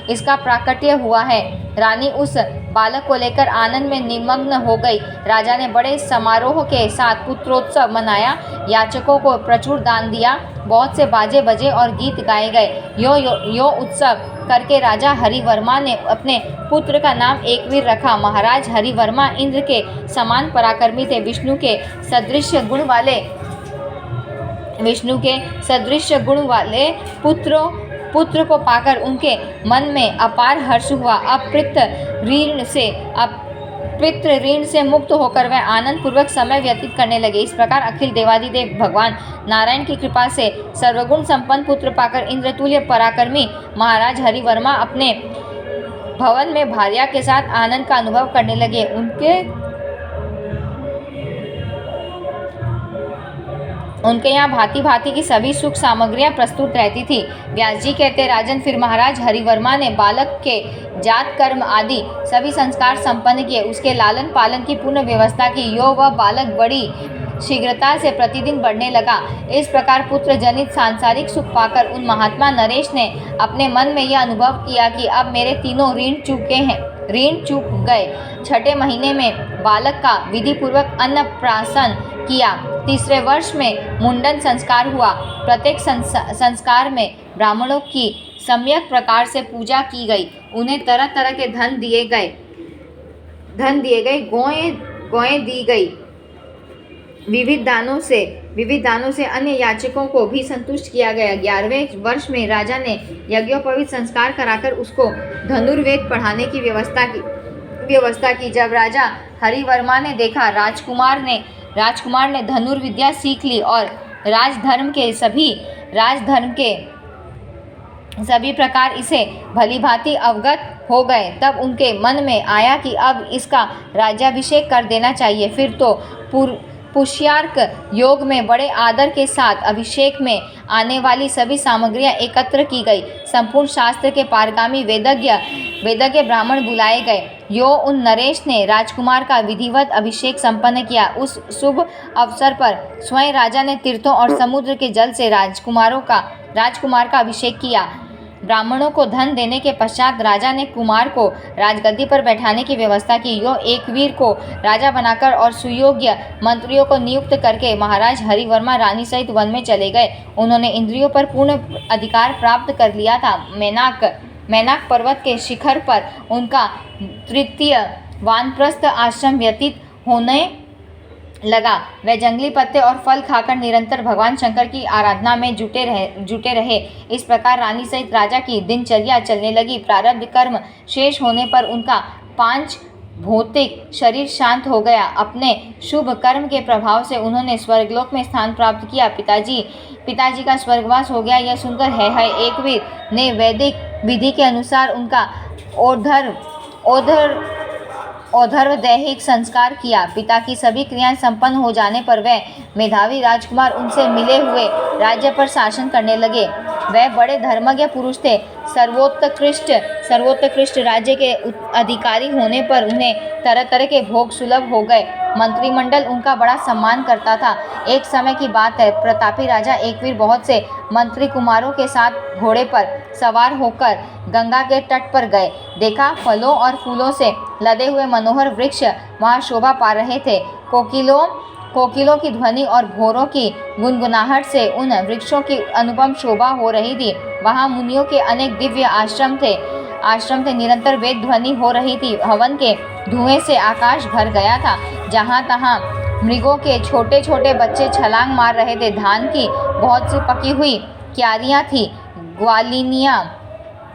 इसका प्राकट्य हुआ है। रानी उस बालक को लेकर आनंद में निमग्न हो गई। राजा ने बड़े समारोह के साथ पुत्रोत्सव मनाया। याचकों को प्रचुर दान दिया। बहुत से बाजे बजे और गीत गाए गए। यो उत्सव करके राजा हरिवर्मा ने अपने पुत्र का नाम एकवीर रखा। महाराज हरिवर्मा इंद्र के समान पराक्रमी थे। विष्णु के सदृश गुण वाले पुत्र को पाकर उनके मन में अपार हर्ष हुआ। पितृ ऋण से मुक्त होकर वह आनंद पूर्वक समय व्यतीत करने लगे। इस प्रकार अखिल देवादिदेव भगवान नारायण की कृपा से सर्वगुण संपन्न पुत्र पाकर इंद्रतुल्य पराक्रमी महाराज हरिवर्मा अपने भवन में भार्या के साथ आनंद का अनुभव करने लगे। उनके यहाँ भांति भांति की सभी सुख सामग्रियां प्रस्तुत रहती थी। व्यास जी कहते, राजन, फिर महाराज हरिवर्मा ने बालक के जात कर्म आदि सभी संस्कार संपन्न किए। उसके लालन पालन की पूर्ण व्यवस्था की। वह बालक बड़ी शीघ्रता से प्रतिदिन बढ़ने लगा। इस प्रकार पुत्र जनित सांसारिक सुख पाकर उन महात्मा नरेश ने अपने मन में यह अनुभव किया कि अब मेरे तीनों ऋण चूक गए। छठे महीने में बालक का विधि पूर्वक अन्नप्राशन किया। तीसरे वर्ष में मुंडन संस्कार हुआ। प्रत्येक संस्कार में ब्राह्मणों की सम्यक प्रकार से पूजा की गई। उन्हें तरह तरह के धन दिए गए, गौएं दी गई। विविध दानों से अन्य याचकों को भी संतुष्ट किया गया। 11वें वर्ष में राजा ने यज्ञोपवीत संस्कार कराकर उसको धनुर्वेद पढ़ाने की व्यवस्था की। जब राजा हरिवर्मा ने देखा राजकुमार ने धनुर्विद्या सीख ली और राजधर्म के सभी प्रकार इसे भलीभांति अवगत हो गए, तब उनके मन में आया कि अब इसका राज्याभिषेक कर देना चाहिए। फिर तो पुष्यार्क योग में बड़े आदर के साथ अभिषेक में आने वाली सभी सामग्रियां एकत्र की गई। संपूर्ण शास्त्र के पारगामी वेदज्ञ ब्राह्मण बुलाए गए। उन नरेश ने राजकुमार का विधिवत अभिषेक संपन्न किया। उस शुभ अवसर पर स्वयं राजा ने तीर्थों और समुद्र के जल से राजकुमार का अभिषेक किया। ब्राह्मणों को धन देने के पश्चात राजा ने कुमार को राजगद्दी पर बैठाने की व्यवस्था की। एकवीर को राजा बनाकर और सुयोग्य मंत्रियों को नियुक्त करके महाराज हरिवर्मा रानी सहित वन में चले गए। उन्होंने इंद्रियों पर पूर्ण अधिकार प्राप्त कर लिया था। मैनाक पर्वत के शिखर पर उनका तृतीय वानप्रस्थ आश्रम व्यतीत होने लगा। वे जंगली पत्ते और फल खाकर निरंतर भगवान शंकर की आराधना में जुटे रहे। इस प्रकार रानी सहित राजा की दिनचर्या चलने लगी। प्रारब्ध कर्म शेष होने पर उनका 5 भौतिक शरीर शांत हो गया। अपने शुभ कर्म के प्रभाव से उन्होंने स्वर्गलोक में स्थान प्राप्त किया। पिताजी का स्वर्गवास हो गया, यह सुनकर है एकवीर ने वैदिक विधि के अनुसार उनका औधर्व दैहिक संस्कार किया। पिता की सभी क्रियाएं संपन्न हो जाने पर वह मेधावी राजकुमार उनसे मिले हुए राज्य पर शासन करने लगे। वह बड़े धर्मज्ञ पुरुष थे। सर्वोत्कृष्ट राज्य के अधिकारी होने पर उन्हें तरह तरह के भोग सुलभ हो गए। मंत्रिमंडल उनका बड़ा सम्मान करता था। एक समय की बात है, प्रतापी राजा एकवीर बहुत से मंत्री कुमारों के साथ घोड़े पर सवार होकर गंगा के तट पर गए। देखा, फलों और फूलों से लदे हुए मनोहर वृक्ष वहाँ शोभा पा रहे थे। कोकिलों की ध्वनि और भौरों की गुनगुनाहट से उन वृक्षों की अनुपम शोभा हो रही थी। वहाँ मुनियों के अनेक दिव्य आश्रम थे। निरंतर वेद ध्वनि हो रही थी। हवन के धुएं से आकाश भर गया था। जहाँ तहाँ मृगों के छोटे छोटे बच्चे छलांग मार रहे थे। धान की बहुत सी पकी हुई क्यारियाँ थी।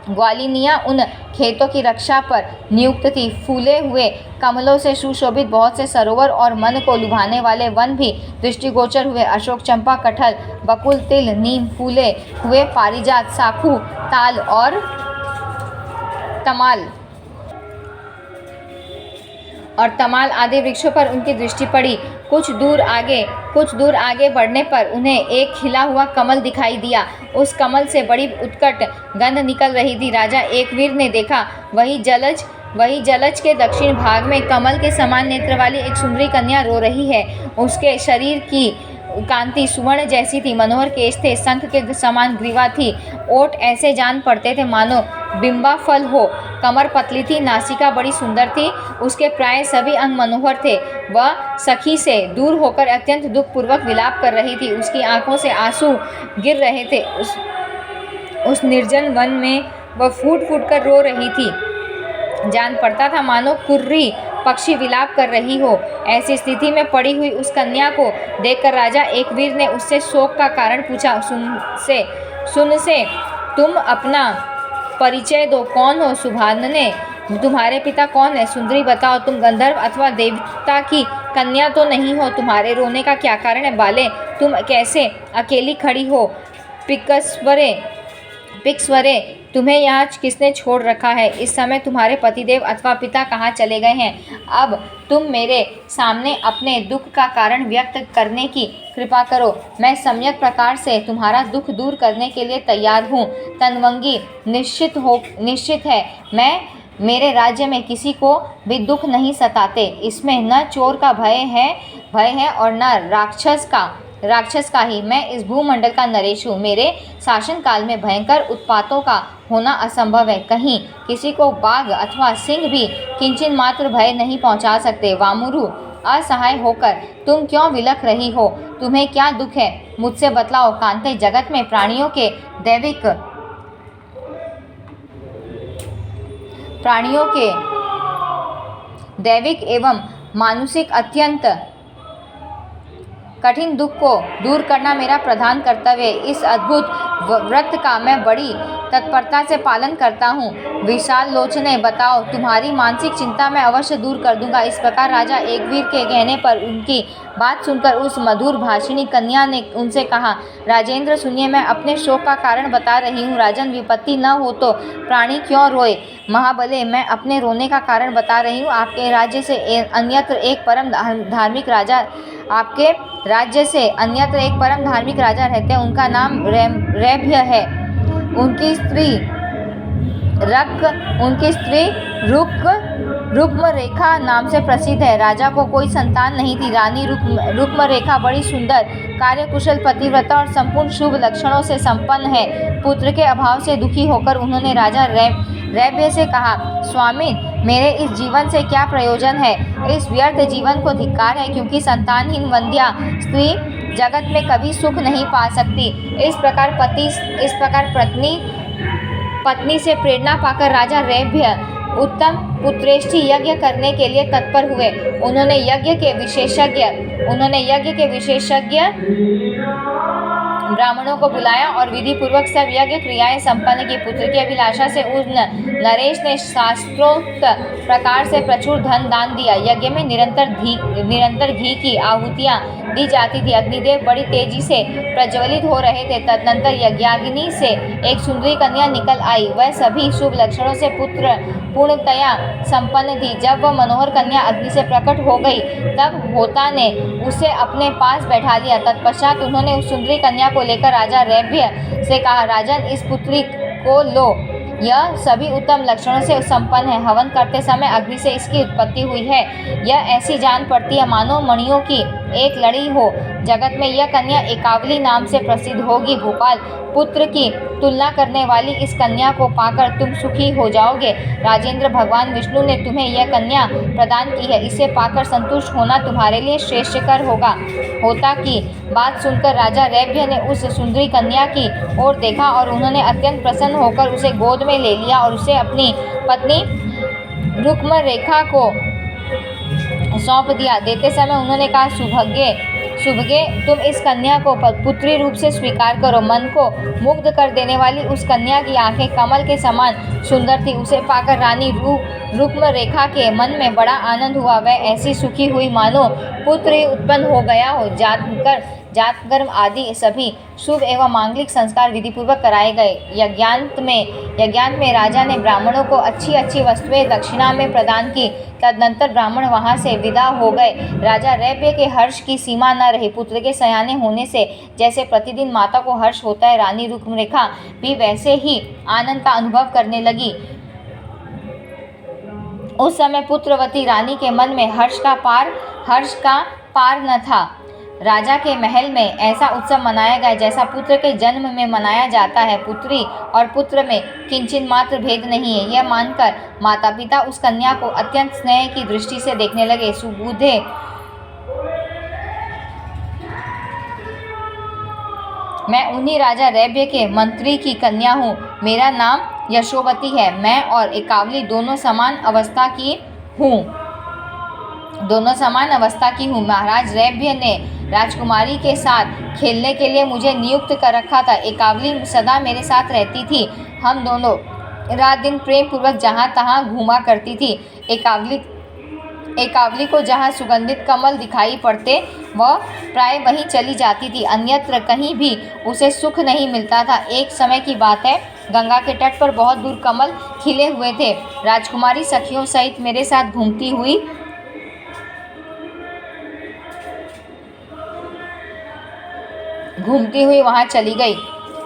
ग्वालिनियाँ उन खेतों की रक्षा पर नियुक्त थी। फूले हुए कमलों से सुशोभित बहुत से सरोवर और मन को लुभाने वाले वन भी दृष्टिगोचर हुए। अशोक, चंपा, कटहल, बकुल, तिल, नीम, फूले हुए पारिजात, साखू, ताल और तमाल आदि वृक्षों पर उनकी दृष्टि पड़ी। कुछ दूर आगे बढ़ने पर उन्हें एक खिला हुआ कमल दिखाई दिया। उस कमल से बड़ी उत्कट गंध निकल रही थी। राजा एकवीर ने देखा, वही जलज के दक्षिण भाग में कमल के समान नेत्र वाली एक सुंदरी कन्या रो रही है। उसके शरीर की कांति सुवर्ण जैसी थी। मनोहर केश थे, शंख के समान ग्रीवा थी। ओठ ऐसे जान पड़ते थे मानो बिंबा फल हो। कमर पतली थी, नासिका बड़ी सुंदर थी। उसके प्राय सभी अंग मनोहर थे। वह सखी से दूर होकर अत्यंत दुखपूर्वक विलाप कर रही थी। उसकी आंखों से आंसू गिर रहे थे। उस निर्जन वन में वह फूट फूट कर रो रही थी। जान पड़ता था मानो कुर्री पक्षी विलाप कर रही हो। ऐसी स्थिति में पड़ी हुई उस कन्या को देखकर राजा एकवीर ने उससे शोक का कारण पूछा। सुन से तुम अपना परिचय दो, कौन हो सुभानने? तुम्हारे पिता कौन है? सुंदरी बताओ, तुम गंधर्व अथवा देवता की कन्या तो नहीं हो? तुम्हारे रोने का क्या कारण है? बाले, तुम कैसे अकेली खड़ी हो? पिक्स्वरे, तुम्हें यहाँ किसने छोड़ रखा है? इस समय तुम्हारे पतिदेव अथवा पिता कहाँ चले गए हैं? अब तुम मेरे सामने अपने दुख का कारण व्यक्त करने की कृपा करो। मैं सम्यक प्रकार से तुम्हारा दुख दूर करने के लिए तैयार हूँ। तनवंगी निश्चित है, मेरे राज्य में किसी को भी दुख नहीं सताते। इसमें न चोर का भय है और न राक्षस का ही। मैं इस भूमंडल का नरेश हूँ। मेरे शासन काल में भयंकर उत्पातों का होना असंभव है। कहीं किसी को बाघ अथवा सिंह भी किंचन मात्र भय नहीं पहुँचा सकते। वामुरु, असहाय होकर तुम क्यों विलख रही हो? तुम्हें क्या दुख है? मुझसे बतलाओ। कांते, जगत में प्राणियों के दैविक एवं मानुषिक अत्यंत कठिन दुख को दूर करना मेरा प्रधान कर्तव्य है। इस अद्भुत व्रत का मैं बड़ी तत्परता से पालन करता हूँ। विशाल लोचने, बताओ, तुम्हारी मानसिक चिंता मैं अवश्य दूर कर दूंगा। इस प्रकार राजा एकवीर के कहने पर उनकी बात सुनकर उस मधुर भाषिणी कन्या ने उनसे कहा, राजेंद्र सुनिए, मैं अपने शोक का कारण बता रही हूँ। राजन, विपत्ति न हो तो प्राणी क्यों रोए? महाबले, मैं अपने रोने का कारण बता रही हूँ। आपके राज्य से अन्यत्र एक परम धार्मिक राजा रहते हैं। उनका नाम रैभ्य है। उनकी स्त्री रुक्मरेखा नाम से प्रसिद्ध है। राजा को कोई संतान नहीं थी। रानी रुक्मरेखा बड़ी सुंदर, कार्यकुशल, पतिव्रता और संपूर्ण शुभ लक्षणों से संपन्न है। पुत्र के अभाव से दुखी होकर उन्होंने राजा रैभ्य से कहा, स्वामी, मेरे इस जीवन से क्या प्रयोजन है? इस व्यर्थ जीवन को धिक्कार है, क्योंकि संतानहीन वंध्या स्त्री जगत में कभी सुख नहीं पा सकती। इस प्रकार पत्नी से प्रेरणा पाकर राजा रैभ्य उत्तम पुत्रेष्टि यज्ञ करने के लिए तत्पर हुए। उन्होंने यज्ञ के विशेषज्ञ ब्राह्मणों को बुलाया और विधि पूर्वक सब यज्ञ क्रियाएं संपन्न की। पुत्र की अभिलाषा से उस नरेश ने शास्त्रोक्त प्रकार से प्रचुर धन दान दिया। यज्ञ में निरंतर घी की आहुतियां दी जाती थी। अग्निदेव बड़ी तेजी से प्रज्वलित हो रहे थे। तदनंतर यज्ञाग्नि से एक सुंदरी कन्या निकल आई। वह सभी शुभ लक्षणों से पूर्णतया संपन्न थी। जब वह मनोहर कन्या अग्नि से प्रकट हो गई, तब होता ने उसे अपने पास बैठा लिया। तत्पश्चात उन्होंने उस सुंदरी कन्या को लेकर राजा रैभ्य से कहा, राजन इस पुत्री को लो, यह सभी उत्तम लक्षणों से संपन्न है। हवन करते समय अग्नि से इसकी उत्पत्ति हुई है। यह ऐसी जान पड़ती है मानो मणियों की एक लड़ी हो। जगत में यह कन्या एकावली नाम से प्रसिद्ध होगी। भोपाल पुत्र की तुलना करने वाली इस कन्या को पाकर तुम सुखी हो जाओगे। राजेंद्र, भगवान विष्णु ने तुम्हें यह कन्या प्रदान की है, इसे पाकर संतुष्ट होना तुम्हारे लिए श्रेष्ठकर होगा। होता की बात सुनकर राजा रैभ्य ने उस सुंदरी कन्या की ओर देखा और उन्होंने अत्यंत प्रसन्न होकर उसे गोद में ले लिया और उसे अपनी पत्नी रुक्मरेखा को सौंप दिया। देते समय उन्होंने कहा, सुभगे, तुम इस कन्या को पुत्री रूप से स्वीकार करो। मन को मुग्ध कर देने वाली उस कन्या की आंखें कमल के समान सुंदर थी। उसे पाकर रानी रुक्मरेखा के मन में बड़ा आनंद हुआ। वह ऐसी सुखी हुई मानो पुत्र ही उत्पन्न हो गया हो। जातकर्म आदि सभी शुभ एवं मांगलिक संस्कार विधिपूर्वक कराए गए। यज्ञांत में राजा ने ब्राह्मणों को अच्छी अच्छी वस्तुएं दक्षिणा में प्रदान की। तदनंतर ब्राह्मण वहां से विदा हो गए। राजा रैभ्य के हर्ष की सीमा न रही। पुत्र के सयाने होने से जैसे प्रतिदिन माता को हर्ष होता है, रानी रुक्मरेखा भी वैसे ही आनंद का अनुभव करने लगी। उस समय पुत्रवती रानी के मन में हर्ष का पार न था। राजा के महल में ऐसा उत्सव मनाया गया जैसा पुत्र के जन्म में मनाया जाता है। पुत्री और पुत्र में किंचित मात्र भेद नहीं है। यह मानकर माता पिता उस कन्या को अत्यंत स्नेह की दृष्टि से देखने लगे। सुबुद्धे, मैं उन्हीं राजा रैभ्य के मंत्री की कन्या हूँ। मेरा नाम यशोवती है। मैं और एकावली दोनों समान अवस्था की हूँ। महाराज रैभ्य ने राजकुमारी के साथ खेलने के लिए मुझे नियुक्त कर रखा था। एकावली सदा मेरे साथ रहती थी। हम दोनों रात दिन प्रेम पूर्वक जहाँ तहाँ घूमा करती थी। एकावली को जहाँ सुगंधित कमल दिखाई पड़ते वह प्राय वहीं चली जाती थी। अन्यत्र कहीं भी उसे सुख नहीं मिलता था। एक समय की बात है, गंगा के तट पर बहुत दूर कमल खिले हुए थे। राजकुमारी सखियों सहित मेरे साथ घूमती हुई वहां चली गई।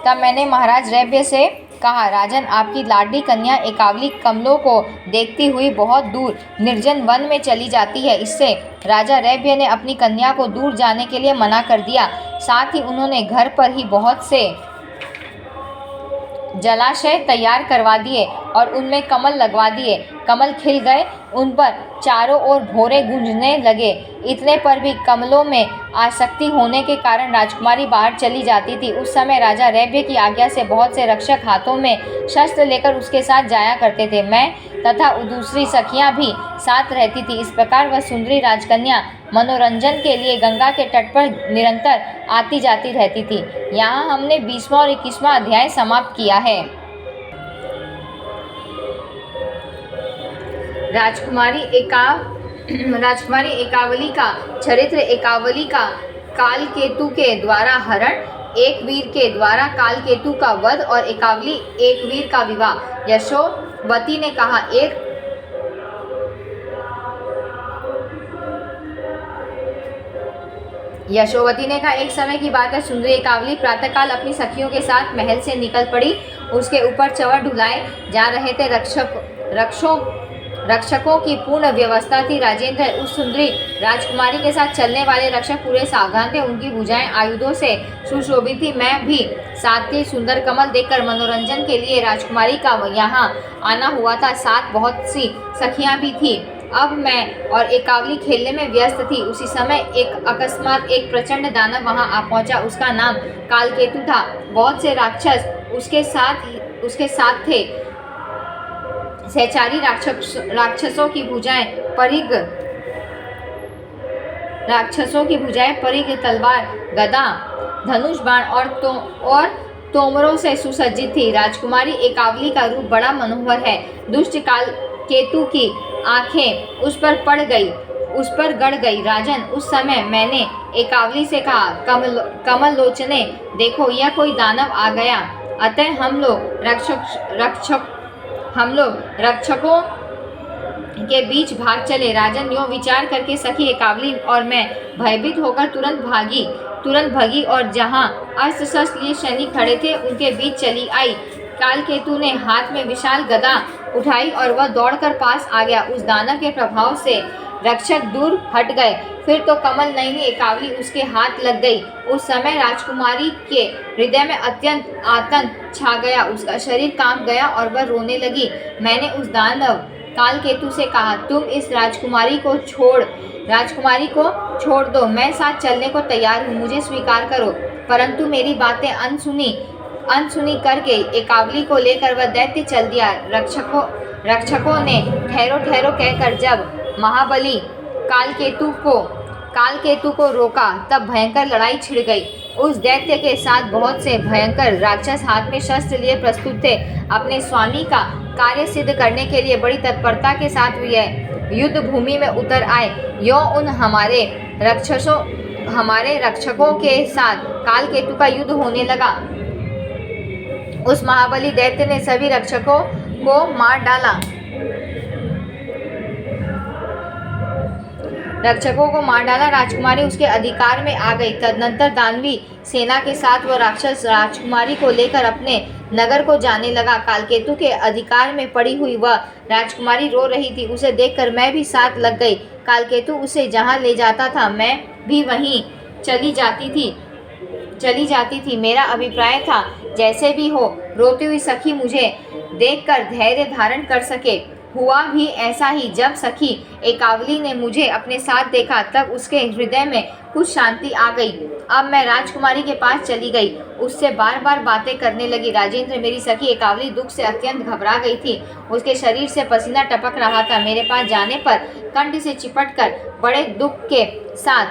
तब मैंने महाराज रैभ्य से कहा, राजन, आपकी लाडली कन्या एकावली कमलों को देखती हुई बहुत दूर निर्जन वन में चली जाती है। इससे राजा रैभ्य ने अपनी कन्या को दूर जाने के लिए मना कर दिया। साथ ही उन्होंने घर पर ही बहुत से जलाशय तैयार करवा दिए और उनमें कमल लगवा दिए। कमल खिल गए, उन पर चारों ओर भौरे गूंजने लगे। इतने पर भी कमलों में आसक्ति होने के कारण राजकुमारी बाहर चली जाती थी। उस समय राजा रैभ्य की आज्ञा से बहुत से रक्षक हाथों में शस्त्र लेकर उसके साथ जाया करते थे। मैं तथा दूसरी सखियां भी साथ रहती थी। इस प्रकार वह सुंदरी राजकन्या मनोरंजन के लिए गंगा के तट पर निरंतर आती जाती रहती थी। यहाँ हमने 20वां और 21वां अध्याय समाप्त किया है। राजकुमारी एकावली का चरित्र, एकावली का कालकेतु के द्वारा हरण, एक वीर के द्वारा कालकेतु का वध और एकावली एक वीर का विवाह। यशोवती ने कहा, एक समय की बात है, सुंदरी एकावली प्रातःकाल अपनी सखियों के साथ महल से निकल पड़ी। उसके ऊपर चवर ढुलाए जा रहे थे। रक्षकों की पूर्ण व्यवस्था थी। राजेंद्र, उस सुंदरी राजकुमारी के साथ चलने वाले रक्षक पूरे सावधान थे। उनकी भुजाएं आयुधों से सुशोभित थी। मैं भी साथ ही सुंदर कमल देखकर मनोरंजन के लिए राजकुमारी का यहाँ आना हुआ था। साथ बहुत सी सखियां भी थी। अब मैं और एकावली खेलने में व्यस्त थी। उसी समय अकस्मात एक प्रचंड दानव वहां आ पहुंचा। उसका नाम कालकेतु था। बहुत से राक्षस उसके साथ थे। सहचारी राक्षसों की भुजाएं परिग, तलवार, गदा, धनुष बाण और तोमरों से सुसज्जित थी। राजकुमारी एकावली का रूप बड़ा मनोहर है। दुष्ट कालकेतु की आंखें उस पर गड़ गई। राजन, उस समय मैंने एकावली से कहा, कमल लोचने, देखो यह कोई दानव आ गया। अतः हम लोग रक्षकों के बीच भाग चले। राजन यों विचार करके सखी एकावली और मैं भयभीत होकर तुरंत भगी और जहाँ अस्त्र शस्त्र लिए सैनिक खड़े थे उनके बीच चली आई। कालकेतु ने हाथ में विशाल गदा उठाई और वह दौड़कर पास आ गया। उस दानव के प्रभाव से रक्षक दूर हट गए। फिर तो कमल नयनी एकावली उसके हाथ लग गई। उस समय राजकुमारी के हृदय में अत्यंत आतंक छा गया। उसका शरीर कांप गया और वह रोने लगी। मैंने उस दानव कालकेतु से कहा, तुम इस राजकुमारी को छोड़ दो। मैं साथ चलने को तैयार हूँ, मुझे स्वीकार करो। परंतु मेरी बातें अनसुनी करके एकावली को लेकर वह दैत्य चल दिया। रक्षकों ने ठहरो कहकर जब महाबली कालकेतु को रोका तब भयंकर लड़ाई छिड़ गई। उस दैत्य के साथ बहुत से भयंकर राक्षस हाथ में शस्त्र लिए प्रस्तुत थे। अपने स्वामी का कार्य सिद्ध करने के लिए बड़ी तत्परता के साथ वह युद्ध भूमि में उतर आए। यों उन हमारे रक्षकों के साथ कालकेतु का युद्ध होने लगा। उस महाबली दैत्य ने सभी रक्षकों को मार डाला। राजकुमारी उसके अधिकार में आ गई। तदनंतर दानवी सेना के साथ वह राक्षस राजकुमारी को लेकर अपने नगर को जाने लगा। कालकेतु के अधिकार में पड़ी हुई वह राजकुमारी रो रही थी। उसे देखकर मैं भी साथ लग गई। कालकेतु उसे जहाँ ले जाता था मैं भी वहीं चली जाती थी। मेरा अभिप्राय था जैसे भी हो रोती हुई सखी मुझे देखकर धैर्य धारण कर सके। हुआ भी ऐसा ही। जब सखी एकावली ने मुझे अपने साथ देखा तब उसके हृदय में कुछ शांति आ गई। अब मैं राजकुमारी के पास चली गई, उससे बार बार बातें करने लगी। राजेंद्र, मेरी सखी एकावली दुख से अत्यंत घबरा गई थी। उसके शरीर से पसीना टपक रहा था। मेरे पास जाने पर कंठ से चिपटकर बड़े दुख के साथ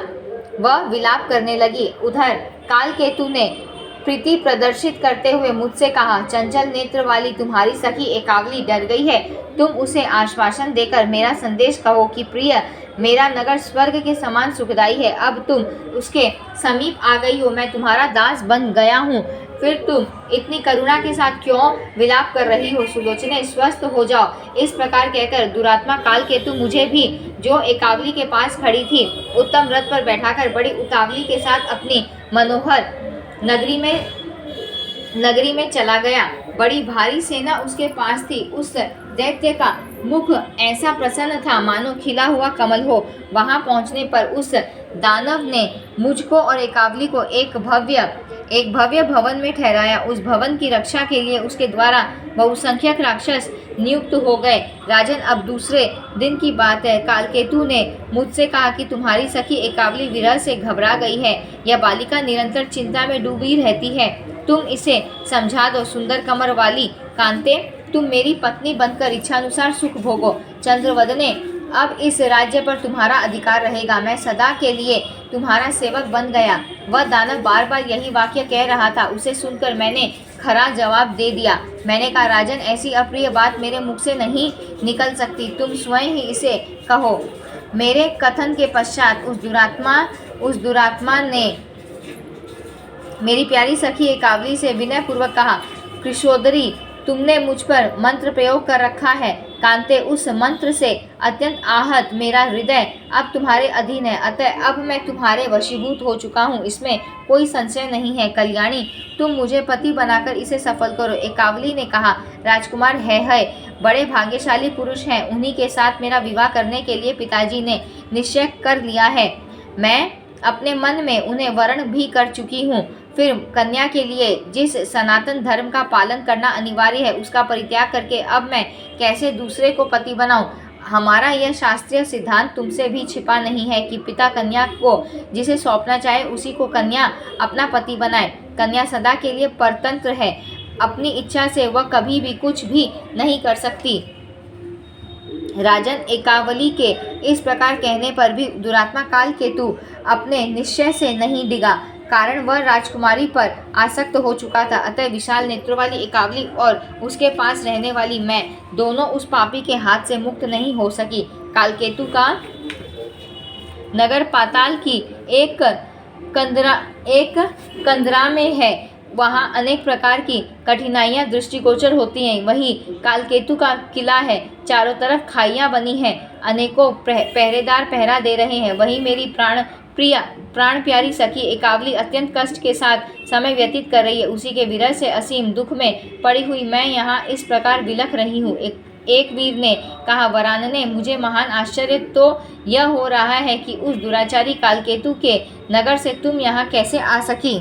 वह विलाप करने लगी। उधर कालकेतु ने प्रीति प्रदर्शित करते हुए मुझसे कहा, चंचल नेत्र वाली तुम्हारी सखी एकावली डर गई है। तुम उसे आश्वासन देकर मेरा संदेश कहो कि प्रिय, मेरा नगर स्वर्ग के समान सुखदायी है। अब तुम उसके समीप आ गई हो, मैं तुम्हारा दास बन गया हूँ। फिर तुम इतनी करुणा के साथ क्यों विलाप कर रही हो? सुलोचने, स्वस्थ हो जाओ। इस प्रकार कहकर दुरात्मा कालकेतु मुझे भी, जो एकावली के पास खड़ी थी, उत्तम रथ पर बैठाकर बड़ी उतावली के साथ अपनी मनोहर नगरी में चला गया। बड़ी भारी सेना उसके पास थी। उस दैत्य का मुख ऐसा प्रसन्न था मानो खिला हुआ कमल हो। वहां पहुंचने पर उस दानव ने मुझको और एकावली को एक भव्य भवन में ठहराया। उस भवन की रक्षा के लिए उसके द्वारा बहुसंख्यक राक्षस नियुक्त हो गए। राजन, अब दूसरे दिन की बात है। कालकेतु ने मुझसे कहा कि तुम्हारी सखी एकावली विरह से घबरा गई है। यह बालिका निरंतर चिंता में डूबी रहती है। तुम इसे समझा दो। सुंदर कमर वाली कांते, तुम मेरी पत्नी बनकर इच्छानुसार सुख भोगो। चंद्रवदने, अब इस राज्य पर तुम्हारा अधिकार रहेगा। मैं सदा के लिए तुम्हारा सेवक बन गया। वह दानव बार बार यही वाक्य कह रहा था। उसे सुनकर मैंने खरा जवाब दे दिया। मैंने कहा, राजन, ऐसी अप्रिय बात मेरे मुख से नहीं निकल सकती। तुम स्वयं ही इसे कहो। मेरे कथन के पश्चात उस दुरात्मा ने मेरी प्यारी सखी एकावली से विनय पूर्वक कहा, कृशोदरी, तुमने मुझ पर मंत्र प्रयोग कर रखा है। कांते, उस मंत्र से अत्यंत आहत मेरा हृदय अब तुम्हारे अधीन है। अतः अब मैं तुम्हारे वशीभूत हो चुका हूँ, इसमें कोई संशय नहीं है। कल्याणी, तुम मुझे पति बनाकर इसे सफल करो। एकावली ने कहा, राजकुमार है बड़े भाग्यशाली पुरुष हैं। उन्हीं के साथ मेरा विवाह करने के लिए पिताजी ने निश्चय कर लिया है। मैं अपने मन में उन्हें वर्ण भी कर चुकी हूँ। फिर कन्या के लिए जिस सनातन धर्म का पालन करना अनिवार्य है, उसका परित्याग करके अब मैं कैसे दूसरे को पति बनाऊं? हमारा यह शास्त्रीय सिद्धांत तुमसे भी छिपा नहीं है कि पिता कन्या को जिसे सौंपना चाहे उसी को कन्या अपना पति बनाए। कन्या सदा के लिए परतंत्र है। अपनी इच्छा से वह कभी भी कुछ भी नहीं कर सकती। राजन, एकावली के इस प्रकार कहने पर भी दुरात्मा कालकेतु अपने निश्चय से नहीं डिगा, कारण वह राजकुमारी पर आसक्त हो चुका था। अतः विशाल नेत्रों वाली एकावली और उसके पास रहने वाली मैं दोनों उस पापी के हाथ से मुक्त नहीं हो सकी। कालकेतु का नगर पाताल की एक कंदरा में है। वहाँ अनेक प्रकार की कठिनाइयाँ दृष्टिगोचर होती हैं। वही कालकेतु का किला है, चारों तरफ खाइयाँ बनी हैं, अनेकों पहरेदार पहरा दे रहे हैं। वही मेरी प्राण प्यारी सखी एकावली अत्यंत कष्ट के साथ समय व्यतीत कर रही है। उसी के विरह से असीम दुख में पड़ी हुई मैं यहाँ इस प्रकार बिलख रही हूँ। एक वीर ने कहा, वरानने, मुझे महान आश्चर्य तो यह हो रहा है कि उस दुराचारी कालकेतु के नगर से तुम यहाँ कैसे आ सकी।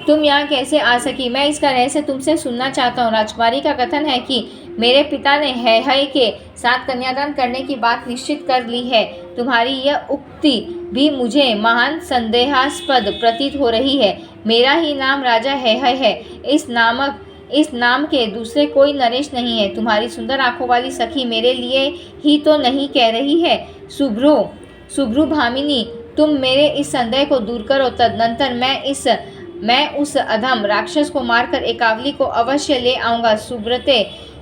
तुम यहाँ कैसे आ सकी? मैं इसका रहस्य तुमसे सुनना चाहता हूँ। राजकुमारी का कथन है कि मेरे पिता ने है के साथ कन्यादान करने की बात निश्चित कर ली है। तुम्हारी यह उक्ति भी मुझे महान संदेहास्पद प्रतीत हो रही है। मेरा ही नाम राजा है। इस नाम के दूसरे कोई नरेश नहीं है। तुम्हारी सुंदर आंखों वाली सखी मेरे लिए ही तो नहीं कह रही है। शुभ्रू भामिनी, तुम मेरे इस संदेह को दूर करो, तदनंतर मैं उस अधम राक्षस को मारकर एकावली को अवश्य ले आऊंगा।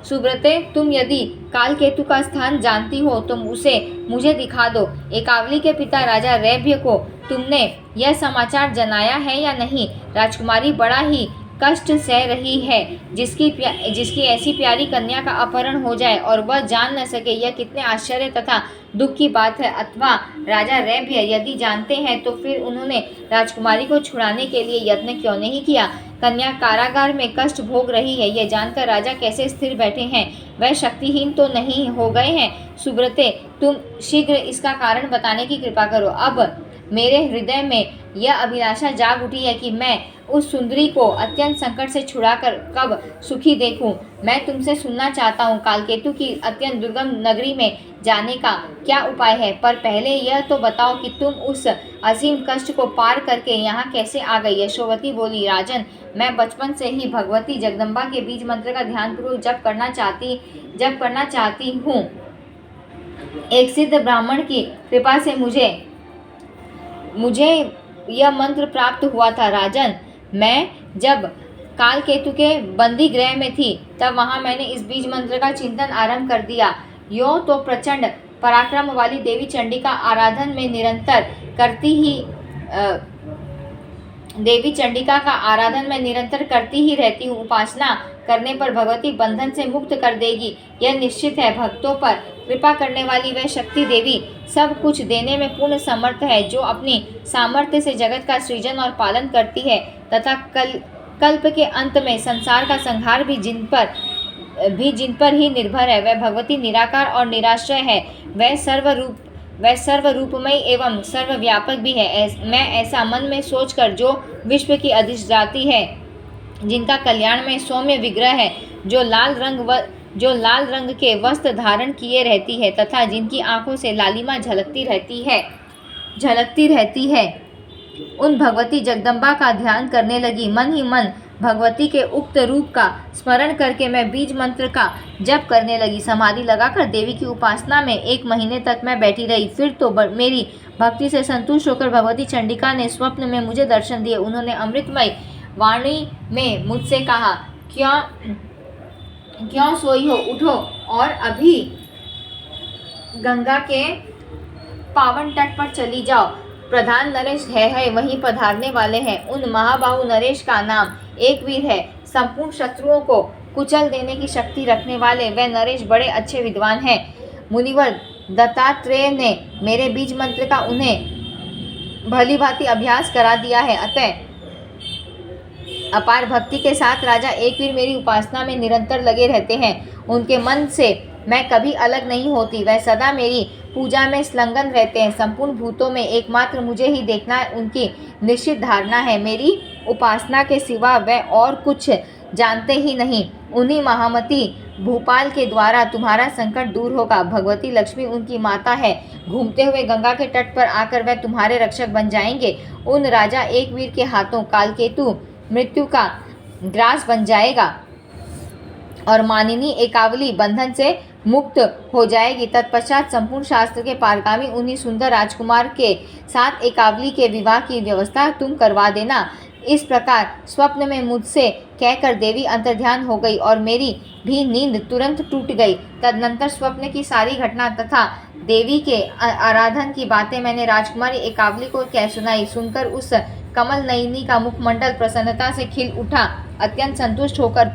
सुब्रते, तुम यदि कालकेतु का स्थान जानती हो तो उसे मुझे दिखा दो। एकावली के पिता राजा रैभ्य को तुमने यह समाचार जनाया है या नहीं? राजकुमारी बड़ा ही कष्ट सह रही है। जिसकी ऐसी प्यारी कन्या का अपहरण हो जाए और वह जान न सके, यह कितने आश्चर्य तथा दुख की बात है। अथवा राजा रैभ्य यदि जानते हैं तो फिर उन्होंने राजकुमारी को छुड़ाने के लिए यत्न क्यों नहीं किया? कन्या कारागार में कष्ट भोग रही है, यह जानकर राजा कैसे स्थिर बैठे हैं? वह शक्तिहीन तो नहीं हो गए हैं? सुब्रते, तुम शीघ्र इसका कारण बताने की कृपा करो। अब मेरे हृदय में यह अभिलाषा जाग उठी है कि मैं उस सुंदरी को अत्यंत संकट से छुड़ाकर कब सुखी देखूं। मैं तुमसे सुनना चाहता हूँ, कालकेतु की अत्यंत दुर्गम नगरी में जाने का क्या उपाय है? पर पहले यह तो बताओ कि तुम उस असीम कष्ट को पार करके यहाँ कैसे आ गई? यशोवती बोली, राजन, मैं बचपन से ही भगवती जगदम्बा के बीज मंत्र का ध्यानपूर्वक जप करना चाहती हूँ। एक सिद्ध ब्राह्मण की कृपा से मुझे यह मंत्र प्राप्त हुआ था। राजन, मैं जब कालकेतु के बंदी गृह में थी तब वहां मैंने इस बीज मंत्र का चिंतन आरंभ कर दिया। यो तो प्रचंड पराक्रम वाली देवी चंडिका आराधन में निरंतर करती ही रहती हूँ। उपासना करने पर भगवती बंधन से मुक्त कर देगी, यह निश्चित है। भक्तों पर कृपा करने वाली वह शक्ति देवी सब कुछ देने में पूर्ण समर्थ है, जो अपनी सामर्थ्य से जगत का सृजन और पालन करती है तथा कल्प के अंत में संसार का संहार भी जिन पर ही निर्भर है। वह भगवती निराकार और निराश्रय है। वह सर्वरूपमयी एवं सर्वव्यापक भी है। मैं ऐसा मन में सोचकर, जो विश्व की अधिष्ठात्री है, जिनका कल्याण में सौम्य विग्रह है, जो लाल रंग के वस्त्र धारण किए रहती है तथा जिनकी आंखों से लालिमा झलकती रहती है, उन भगवती जगदम्बा का ध्यान करने लगी। मन ही मन भगवती के उक्त रूप का स्मरण करके मैं बीज मंत्र का जप करने लगी। समाधि लगाकर देवी की उपासना में 1 महीने तक मैं बैठी रही। फिर तो मेरी भक्ति से संतुष्ट होकर भगवती चंडिका ने स्वप्न में मुझे दर्शन दिए। उन्होंने अमृतमय वाणी में मुझसे कहा, क्यों सोई हो? उठो और अभी गंगा के पावन तट पर चली जाओ। प्रधान नरेश है वहीं पधारने वाले हैं। उन महाबाहु नरेश का नाम एक वीर है। संपूर्ण शत्रुओं को कुचल देने की शक्ति रखने वाले वह नरेश बड़े अच्छे विद्वान हैं। मुनिवर दत्तात्रेय ने मेरे बीज मंत्र का उन्हें भली भांति अभ्यास करा दिया है। अतः अपार भक्ति के साथ राजा एक वीर मेरी उपासना में निरंतर लगे रहते हैं। उनके मन से मैं कभी अलग नहीं होती। वह सदा मेरी पूजा में संलग्न रहते हैं। संपूर्ण भूतों में एकमात्र मुझे ही देखना उनकी निश्चित धारणा है। मेरी उपासना के सिवा वह और कुछ जानते ही नहीं। उन्हीं महामती भूपाल के द्वारा तुम्हारा संकट दूर होगा। भगवती लक्ष्मी उनकी माता है। घूमते हुए गंगा के तट पर आकर वह तुम्हारे रक्षक बन जाएंगे। उन राजा एक वीर के हाथों कालकेतु मृत्यु का ग्रास बन जाएगा और मानिनी एकावली बंधन से मुक्त हो जाएगी। तत्पश्चात संपूर्ण शास्त्र के पारगामी उन्हीं सुंदर राजकुमार के साथ एकावली के विवाह की व्यवस्था तुम करवा देना। इस प्रकार स्वप्न में मुझसे कहकर देवी अंतर्ध्यान हो गई और मेरी भी नींद तुरंत टूट गई। तदनंतर स्वप्न की सारी घटना तथा देवी के आराधन की बातें मैंने राजकुमारी एकावली को कह सुनाई। सुनकर उस कमल नयनी का मुखमंडल प्रसन्नता से खिल उठा। अत्यंत संतुष्ट होकर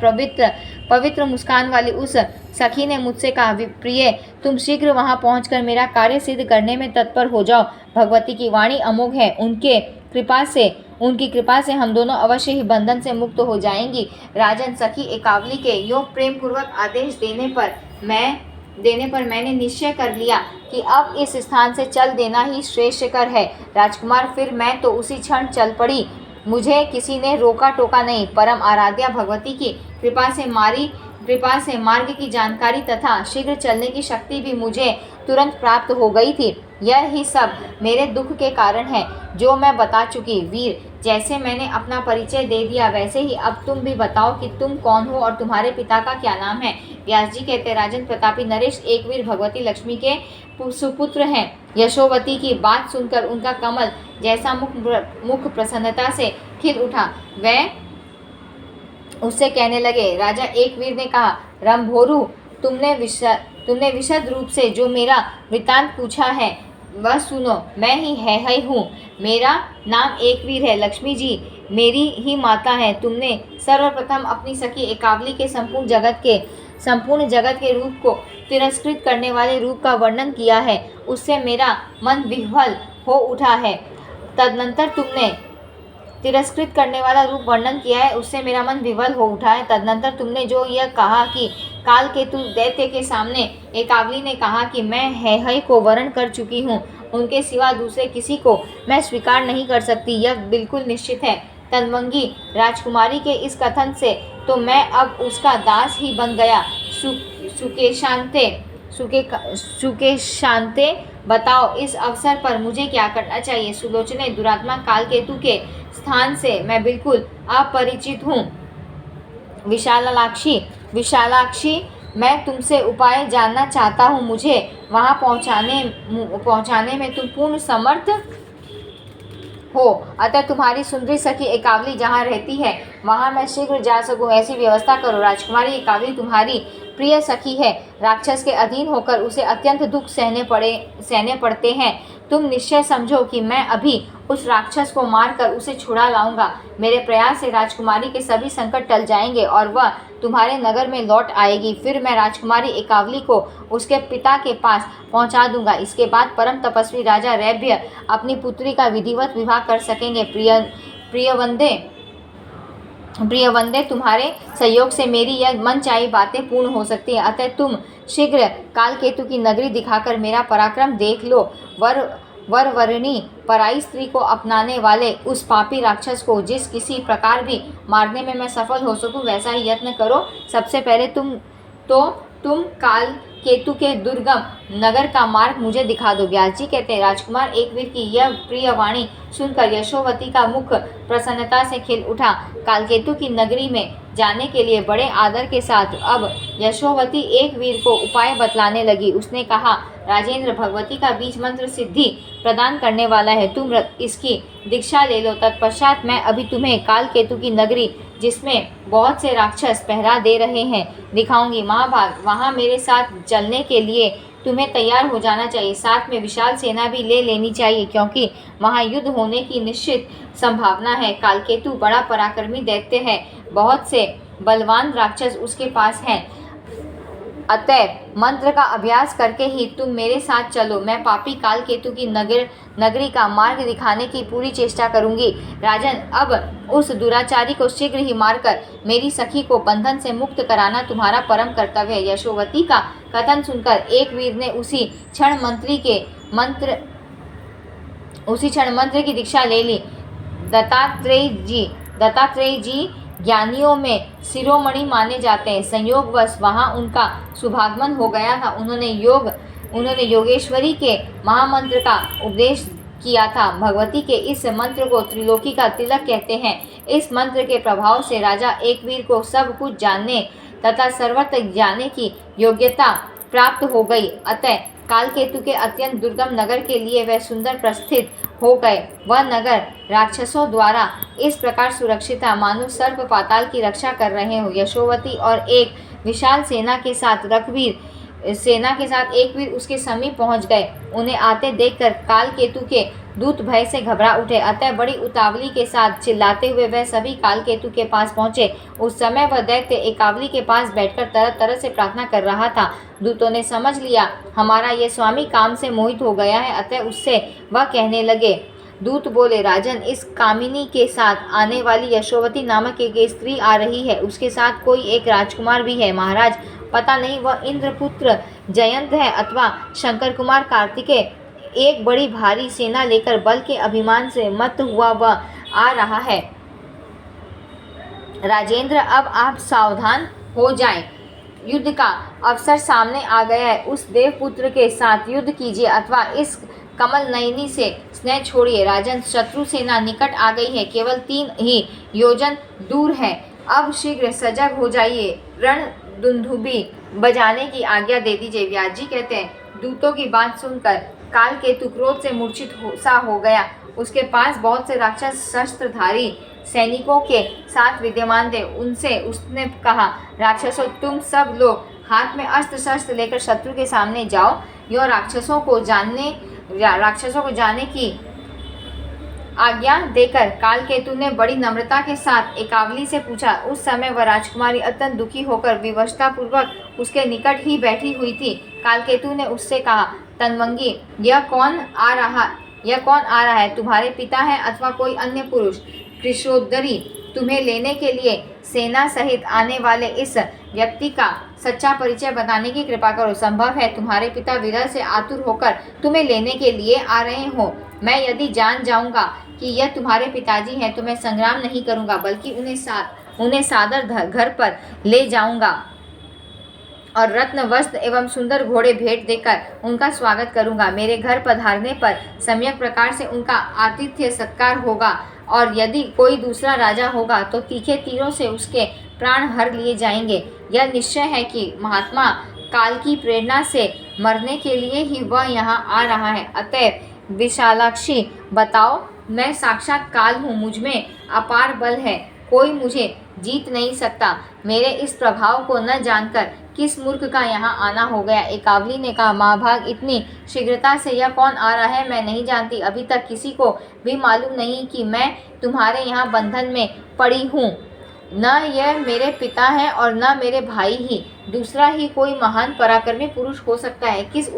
पवित्र मुस्कान वाली उस सखी ने मुझसे कहा, प्रिय, तुम शीघ्र वहां पहुंचकर मेरा कार्य सिद्ध करने में तत्पर हो जाओ। भगवती की वाणी अमोघ है, उनकी कृपा से हम दोनों अवश्य ही बंधन से मुक्त हो जाएंगी। राजन, सखी एकावली के यो प्रेम पूर्वक आदेश देने पर मैंने निश्चय कर लिया कि अब इस स्थान से चल देना ही श्रेष्ठकर है। राजकुमार, फिर मैं तो उसी क्षण चल पड़ी। मुझे किसी ने रोका टोका नहीं। परम आराध्या भगवती की कृपा से मार्ग की जानकारी तथा शीघ्र चलने की शक्ति भी मुझे तुरंत प्राप्त हो गई थी। यह ही सब मेरे दुख के कारण है, जो मैं बता चुकी। वीर, जैसे मैंने अपना परिचय दे दिया, वैसे ही अब तुम भी बताओ कि तुम कौन हो और तुम्हारे पिता का क्या नाम है। व्यास जी कहते, राजन प्रतापी नरेश एक वीर भगवती लक्ष्मी के सुपुत्र हैं। यशोवती की बात सुनकर उनका कमल जैसा मुख प्रसन्नता से खिल उठा। वह उससे कहने लगे, राजा एक वीर ने कहा, रंभोरु, तुमने विशद रूप से जो मेरा वृत्तांत पूछा है वह सुनो। मैं ही है हूँ। मेरा नाम एक वीर है। लक्ष्मी जी मेरी ही माता है। तुमने सर्वप्रथम अपनी सखी एकावली के संपूर्ण जगत के रूप को तिरस्कृत करने वाले रूप का वर्णन किया है। उससे मेरा मन विह्वल हो उठा है। तदनंतर तुमने तिरस्कृत करने वाला रूप वर्णन किया है, उससे मेरा मन विवल हो उठा है। तदनंतर तुमने जो यह कहा कि काल केतु दैत्य के सामने एकावली ने कहा कि मैं है को वरण कर चुकी हूँ, उनके सिवा दूसरे किसी को मैं स्वीकार नहीं कर सकती, यह बिल्कुल निश्चित है। तन्वंगी राजकुमारी के इस कथन से तो मैं अब उसका दास ही बन गया। सुकेशांते, बताओ इस अवसर पर मुझे क्या करना चाहिए। सुलोचने, दुरात्मा कालकेतु के स्थान से मैं बिल्कुल अपरिचित हूँ। विशालाक्षी, मैं तुमसे उपाय जानना चाहता हूँ। मुझे वहाँ पहुँचाने में तुम पूर्ण समर्थ हो, अतः तुम्हारी सुंदरी सखी एकावली जहाँ रहती है वहाँ मैं शीघ्र जा सकूँ, ऐसी व्यवस्था करो। राजकुमारी एकावली तुम्हारी प्रिय सखी है। राक्षस के अधीन होकर उसे अत्यंत दुख सहने पड़ते हैं। तुम निश्चय समझो कि मैं अभी उस राक्षस को मारकर उसे छुड़ा लाऊंगा। मेरे प्रयास से राजकुमारी के सभी संकट टल जाएंगे और वह तुम्हारे नगर में लौट आएगी। फिर मैं राजकुमारी एकावली को उसके पिता के पास पहुंचा दूंगा। इसके बाद परम तपस्वी राजा रैभ्य अपनी पुत्री का विधिवत विवाह कर सकेंगे। प्रियवंदे, तुम्हारे सहयोग से मेरी यह मनचाही बातें पूर्ण हो सकती है, अतः तुम शीघ्र कालकेतु की नगरी दिखाकर मेरा पराक्रम देख लो। वरवरिणी पराई स्त्री को अपनाने वाले उस पापी राक्षस को जिस किसी प्रकार भी मारने में मैं सफल हो सकूं, वैसा ही यत्न करो। सबसे पहले तुम कालकेतु के दुर्गम नगर का मार्ग मुझे दिखा दो। व्यास जी कहते हैं, राजकुमार एक वीर की यह प्रिय वाणी सुनकर यशोवती का मुख प्रसन्नता से खिल उठा। कालकेतु की नगरी में जाने के लिए बड़े आदर के साथ अब यशोवती एक वीर को उपाय बतलाने लगी। उसने कहा, राजेंद्र, भगवती का बीज मंत्र सिद्धि प्रदान करने वाला है, तुम इसकी दीक्षा ले लो। तत्पश्चात मैं अभी तुम्हें कालकेतु की नगरी, जिसमें बहुत से राक्षस पहरा दे रहे हैं, दिखाऊंगी। महाभाग, वहाँ मेरे साथ चलने के लिए तुम्हें तैयार हो जाना चाहिए। साथ में विशाल सेना भी ले लेनी चाहिए, क्योंकि वहाँ युद्ध होने की निश्चित संभावना है। कालकेतु बड़ा पराक्रमी दैत्य है, बहुत से बलवान राक्षस उसके पास हैं, अतः मंत्र का अभ्यास करके ही तुम मेरे साथ चलो। मैं पापी कालकेतु की नगरी का मार्ग दिखाने की पूरी चेष्टा करूंगी। राजन, अब उस दुराचारी को शीघ्र ही मारकर मेरी सखी को बंधन से मुक्त कराना तुम्हारा परम कर्तव्य है। यशोवती का कथन सुनकर एक वीर ने उसी क्षण मंत्र की दीक्षा ले ली। दत्तात्रेय जी ज्ञानियों में शिरोमणि माने जाते हैं। संयोगवश वहाँ उनका शुभागमन हो गया था। उन्होंने योगेश्वरी के महामंत्र का उपदेश किया था। भगवती के इस मंत्र को त्रिलोकी का तिलक कहते हैं। इस मंत्र के प्रभाव से राजा एकवीर को सब कुछ जानने तथा सर्वत्र जाने की योग्यता प्राप्त हो गई। अतः कालकेतु के अत्यंत दुर्गम नगर के लिए वह सुंदर प्रस्थित हो गए। वह नगर राक्षसों द्वारा इस प्रकार सुरक्षित था मानो सर्प पाताल की रक्षा कर रहे हो। यशोवती और एक विशाल सेना के साथ एक वीर उसके समीप पहुंच गए। उन्हें आते देखकर कालकेतु के दूत भय से घबरा उठे, अतः बड़ी उतावली के साथ चिल्लाते हुए वह सभी कालकेतु के पास पहुंचे। उस समय वह दैत्य एकावली के पास बैठकर तरह तरह से प्रार्थना कर रहा था। दूतों ने समझ लिया हमारा ये स्वामी काम से मोहित हो गया है, अतः उससे वह कहने लगे। दूत बोले, राजन, इस कामिनी के साथ आने वाली यशोवती नामक एक स्त्री आ रही है। उसके साथ कोई एक राजकुमार भी है। महाराज, पता नहीं वह इंद्रपुत्र जयंत है अथवा शंकर कुमार कार्तिकेय। एक बड़ी भारी सेना लेकर बल के अभिमान से मत हुआ वह आ रहा है। राजेंद्र, अब आप सावधान हो जाएं। युद्ध का अवसर सामने आ गया है। उस देवपुत्र के साथ युद्ध कीजिए अथवा इस कमल नयनी से स्नेह छोड़िए। राजन, शत्रु सेना निकट आ गई है, केवल 3 ही योजन दूर है। अब शीघ्र सजग हो जाइए, रण दुंदुभी बजाने की आज्ञा दे दीजिए। व्यास जी कहते हैं, दूतों की बात सुनकर कालकेतु क्रोध से मूर्छित सा हो गया। उसके पास बहुत से राक्षस शस्त्रधारी सैनिकों के साथ विद्यमान थे। उनसे उसने कहा, राक्षसों, तुम सब लोग हाथ में अस्त्र शस्त्र लेकर शत्रु के सामने जाओ। यह राक्षसों को जाने की आज्ञा देकर कालकेतु ने बड़ी नम्रता के साथ एकावली से पूछा। उस समय वह राजकुमारी अत्यंत दुखी होकर विवशता पूर्वक उसके निकट ही बैठी हुई थी। कालकेतु ने उससे कहा, तन्वंगी, यह कौन आ रहा है? तुम्हारे पिता है अथवा कोई अन्य पुरुष? कृशोदरी, तुम्हें लेने के लिए सेना सहित आने वाले इस व्यक्ति का सच्चा परिचय बताने की कृपा करो। संभव है तुम्हारे पिता विरह से आतुर होकर तुम्हें लेने के लिए आ रहे हो। मैं यदि जान जाऊंगा कि यह तुम्हारे पिताजी हैं तो मैं संग्राम नहीं करूंगा, बल्कि उन्हें सादर घर पर ले जाऊंगा और रत्न वस्त्र एवं सुंदर घोड़े भेंट देकर उनका स्वागत करूंगा। मेरे घर पधारने पर सम्यक प्रकार से उनका आतिथ्य सत्कार होगा, और यदि कोई दूसरा राजा होगा तो तीखे तीरों से उसके प्राण हर लिए जाएंगे। यह निश्चय है कि महात्मा काल की प्रेरणा से मरने के लिए ही वह यहाँ आ रहा है। अतएव विशालाक्षी, बताओ, मैं साक्षात काल हूँ, मुझमें अपार बल है, कोई मुझे जीत नहीं सकता। मेरे इस प्रभाव को न जानकर किस मूर्ख का यहाँ आना हो गया। एकावली ने कहा, महाभाग, इतनी शीघ्रता से यह कौन आ रहा है मैं नहीं जानती। अभी तक किसी को भी मालूम नहीं कि मैं तुम्हारे यहाँ बंधन में पड़ी हूँ। न यह मेरे पिता हैं और न मेरे भाई ही, दूसरा ही कोई महान पराक्रमी पुरुष हो सकता है। किस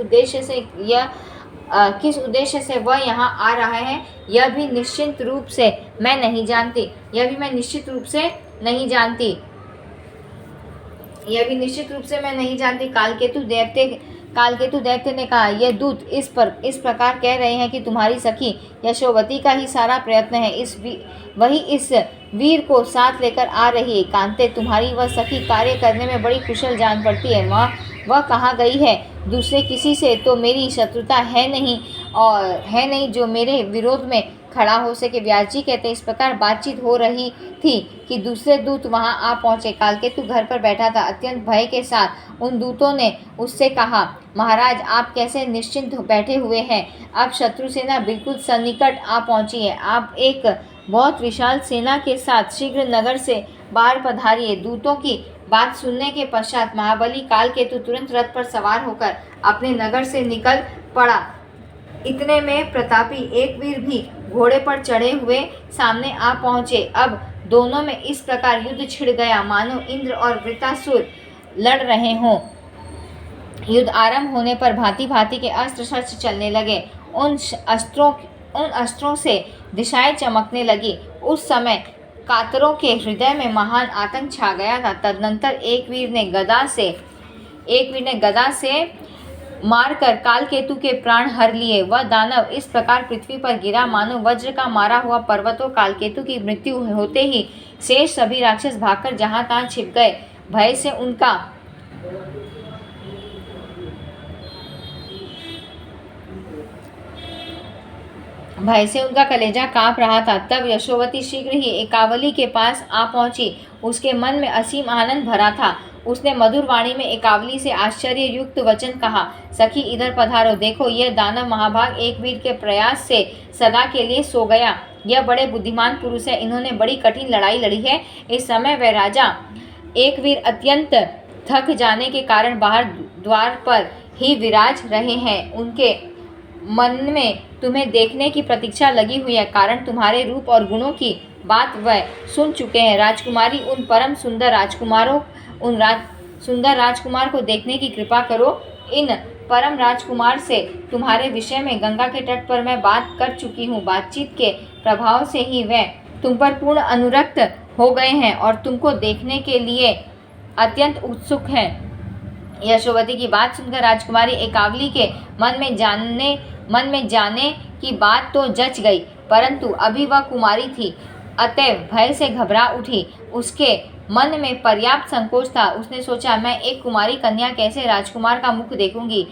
उद्देश्य से वह यहाँ आ रहा है यह भी निश्चित रूप से मैं नहीं जानती। कालकेतु दैत्य ने कहा, यह दूत इस प्रकार कह रहे हैं कि तुम्हारी सखी यशोवती का ही सारा प्रयत्न है। वही इस वीर को साथ लेकर आ रही है। कांते, तुम्हारी वह सखी कार्य करने में बड़ी कुशल जान पड़ती है। वह कहाँ गई है? दूसरे किसी से तो मेरी शत्रुता है नहीं जो मेरे विरोध में खड़ा हो सके। व्यास जी कहते, इस प्रकार बातचीत हो रही थी कि दूसरे दूत वहां आ पहुंचे। कालकेतु घर पर बैठा था। अत्यंत भय के साथ उन दूतों ने उससे कहा, महाराज, आप कैसे निश्चिंत बैठे हुए हैं? अब शत्रु सेना बिल्कुल सन्निकट आ पहुंची है। आप एक बहुत विशाल सेना के साथ शीघ्र नगर से बाहर पधारिए। दूतों की बात सुनने के पश्चात महाबली कालकेतु तुरंत रथ पर सवार होकर अपने नगर से निकल पड़ा। इतने में प्रतापी एक वीर भी घोड़े पर चढ़े हुए सामने आ पहुंचे। अब दोनों में इस प्रकार युद्ध छिड़ गया मानो इंद्र और वृत्रासुर लड़ रहे हों। युद्ध आरंभ होने पर भांति भांति के अस्त्र शस्त्र चलने लगे। उन अस्त्रों से दिशाएं चमकने लगी। उस समय कातरों के हृदय में महान आतंक छा गया था। तदनंतर एक वीर ने गदा से मारकर कालकेतु के प्राण हर लिए। वह दानव इस प्रकार पृथ्वी पर गिरा मानो वज्र का मारा हुआ पर्वत हो। कालकेतु की मृत्यु होते ही शेष सभी राक्षस भागकर जहां तहां छिप गए। भय से उनका कलेजा कांप रहा था। तब यशोवती शीघ्र ही एकावली के पास आ पहुंची। उसके मन में असीम आनंद भरा था। उसने मधुर वाणी में एकावली से आश्चर्य युक्त वचन कहा, सखी इधर पधारो, देखो यह दानव महाभाग एक वीर के प्रयास से सदा के लिए सो गया। यह बड़े बुद्धिमान पुरुष है, इन्होंने बड़ी कठिन लड़ाई लड़ी है। इस समय वह राजा एक वीर अत्यंत थक जाने के कारण बाहर द्वार पर ही विराज रहे हैं। उनके मन में तुम्हें देखने की प्रतीक्षा लगी हुई है, कारण तुम्हारे रूप और गुणों की बात वह सुन चुके हैं। राजकुमारी उन परम सुंदर राजकुमार को देखने की कृपा करो। इन परम राजकुमार से तुम्हारे विषय में गंगा के तट पर मैं बात कर चुकी हूँ। बातचीत के प्रभाव से ही वह तुम पर पूर्ण अनुरक्त हो गए हैं और तुमको देखने के लिए अत्यंत उत्सुक हैं। यशोवती की बात सुनकर राजकुमारी एकावली के मन में जाने की बात तो जच गई, परंतु अभी वह कुमारी थी, अतएव भय से घबरा उठी। उसके मन में पर्याप्त संकोच था। उसने सोचा, मैं एक कुमारी कन्या कैसे राजकुमार का मुख देखूंगी।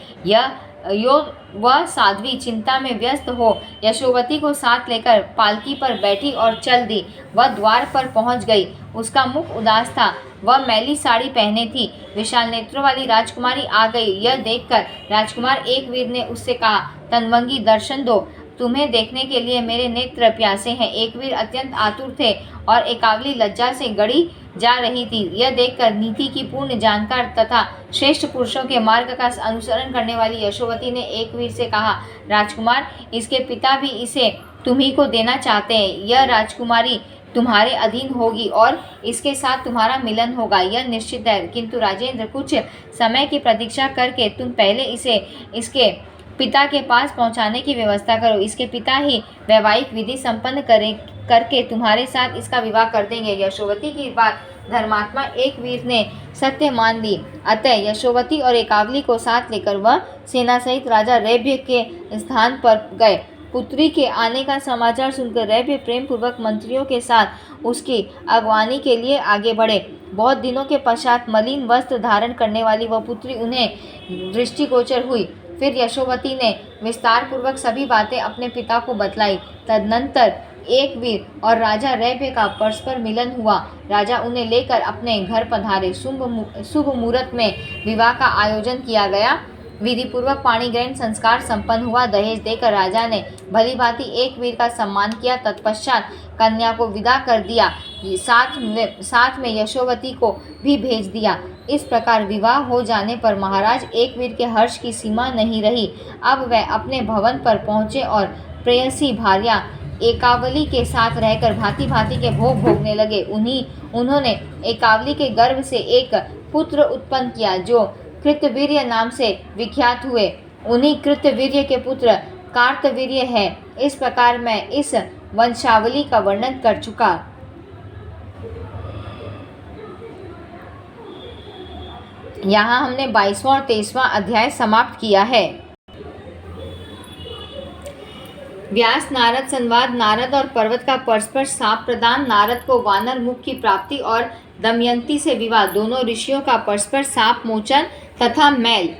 वह साध्वी चिंता में व्यस्त हो यशोवती को साथ लेकर पालकी पर बैठी और चल दी। वह द्वार पर पहुंच गई। उसका मुख उदास था। वह मैली साड़ी पहने थी। विशाल नेत्रों वाली राजकुमारी आ गई। यह देखकर राजकुमार एक वीर ने उससे कहा, तनवंगी दर्शन दो, तुम्हें देखने के लिए मेरे नेत्र प्यासे हैं। एक वीर अत्यंत आतुर थे और एकावली लज्जा से गड़ी जा रही थी। यह देखकर नीति की पूर्ण जानकार तथा श्रेष्ठ पुरुषों के मार्ग का अनुसरण करने वाली यशोवती ने एक वीर से कहा, राजकुमार, इसके पिता भी इसे तुम्ही को देना चाहते हैं। यह राजकुमारी तुम्हारे अधीन होगी और इसके साथ तुम्हारा मिलन होगा, यह निश्चित है। किंतु राजेंद्र, कुछ समय की प्रतीक्षा करके तुम पहले इसे इसके पिता के पास पहुंचाने की व्यवस्था करो। इसके पिता ही वैवाहिक विधि संपन्न करके तुम्हारे साथ इसका विवाह कर देंगे। यशोवती की बात धर्मात्मा एक वीर ने सत्य मान ली। अतः यशोवती और एकावली को साथ लेकर वह सेना सहित राजा रैभ्य के स्थान पर गए। पुत्री के आने का समाचार सुनकर रैभ्य प्रेम पूर्वक मंत्रियों के साथ उसकी अगवानी के लिए आगे बढ़े। बहुत दिनों के पश्चात मलिन वस्त्र धारण करने वाली वह पुत्री उन्हें दृष्टिगोचर हुई। फिर यशोवती ने विस्तार पूर्वक सभी बातें अपने पिता को बतलाई। तदनंतर एक वीर और राजा रैभ्य का परस्पर मिलन हुआ। राजा उन्हें लेकर अपने घर पधारे। शुभ मुहूर्त में विवाह का आयोजन किया गया। विधि पूर्वक पाणी ग्रहण संस्कार संपन्न हुआ। दहेज देकर राजा ने भली भांति एक वीर का सम्मान किया। तत्पश्चात कन्या को विदा कर दिया। साथ में यशोवती को भी भेज दिया। इस प्रकार विवाह हो जाने पर महाराज एक वीर के हर्ष की सीमा नहीं रही। अब वह अपने भवन पर पहुँचे और प्रेयसी भार्या एकावली के साथ रहकर भांति भांति के भोग भोगने लगे। उन्होंने एकावली के गर्भ से एक पुत्र उत्पन्न किया जो कृतवीर्य नाम से विख्यात हुए। उन्हीं कृतवीर्य के पुत्र कार्तवीर्य है। इस प्रकार मैं इस वंशावली का वर्णन कर चुका। यहाँ हमने 22वां और 23वां अध्याय समाप्त किया है। व्यास नारद संवाद। नारद और पर्वत का परस्पर शाप प्रदान। नारद को वानर मुख की प्राप्ति और दमयंती से विवाह। दोनों ऋषियों का परस्पर शाप मोचन तथा मैल।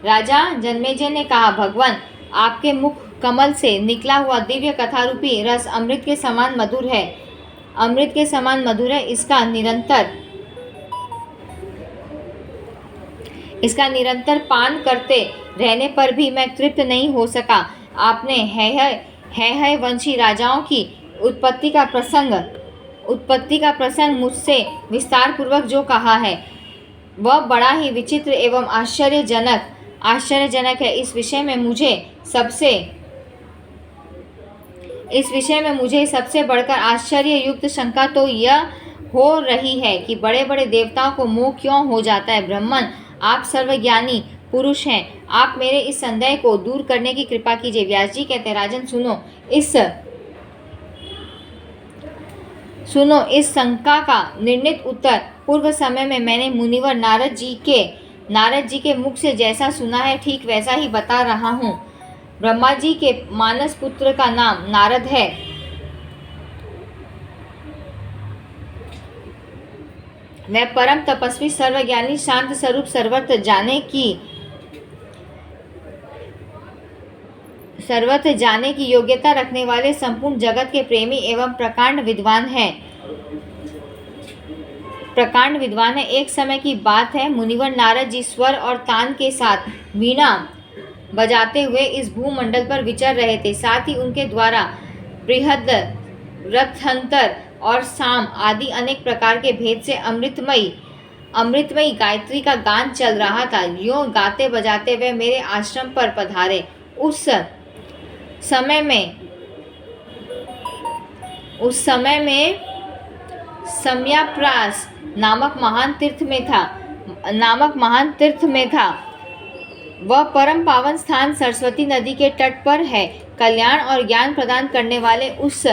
राजा जन्मेजय ने कहा, भगवान, आपके मुख कमल से निकला हुआ दिव्य कथा रूपी रस अमृत के समान मधुर है। इसका निरंतर पान करते रहने पर भी मैं तृप्त नहीं हो सका। आपने है वंशी राजाओं की उत्पत्ति का प्रसंग मुझसे विस्तार पूर्वक जो कहा है वह बड़ा ही विचित्र एवं आश्चर्यजनक है। इस विषय में मुझे सबसे बढ़कर आश्चर्य युक्त शंका तो यह हो रही है कि बड़े बड़े देवताओं को मोह क्यों हो जाता है। ब्रह्मन, आप सर्वज्ञानी पुरुष हैं, आप मेरे इस संदेह को दूर करने की कृपा कीजिए। व्यास जी कहते हैं, राजन सुनो इस शंका का निर्णित उत्तर पूर्व समय में मैंने मुनिवर नारद जी के मुख से जैसा सुना है ठीक वैसा ही बता रहा हूँ। ब्रह्मा जी के मानस पुत्र का नाम नारद है। वह परम तपस्वी, सर्वज्ञानी, शांत स्वरूप, सर्वत्र जाने की योग्यता रखने वाले, संपूर्ण जगत के प्रेमी एवं प्रकांड विद्वान हैं। प्रकांड विद्वान है। एक समय की बात है, मुनिवर नारद जी स्वर और तान के साथ वीणा बजाते हुए इस भूमंडल पर विचर रहे थे। साथ ही उनके द्वारा बृहद रथंतर और साम आदि अनेक प्रकार के भेद से अमृतमयी गायत्री का गान चल रहा था। यूं गाते बजाते वे मेरे आश्रम पर पधारे। उस समय में सम्याप्रास नामक महान तीर्थ में था। वह परम पावन स्थान सरस्वती नदी के तट पर है। कल्याण और ज्ञान प्रदान करने वाले उस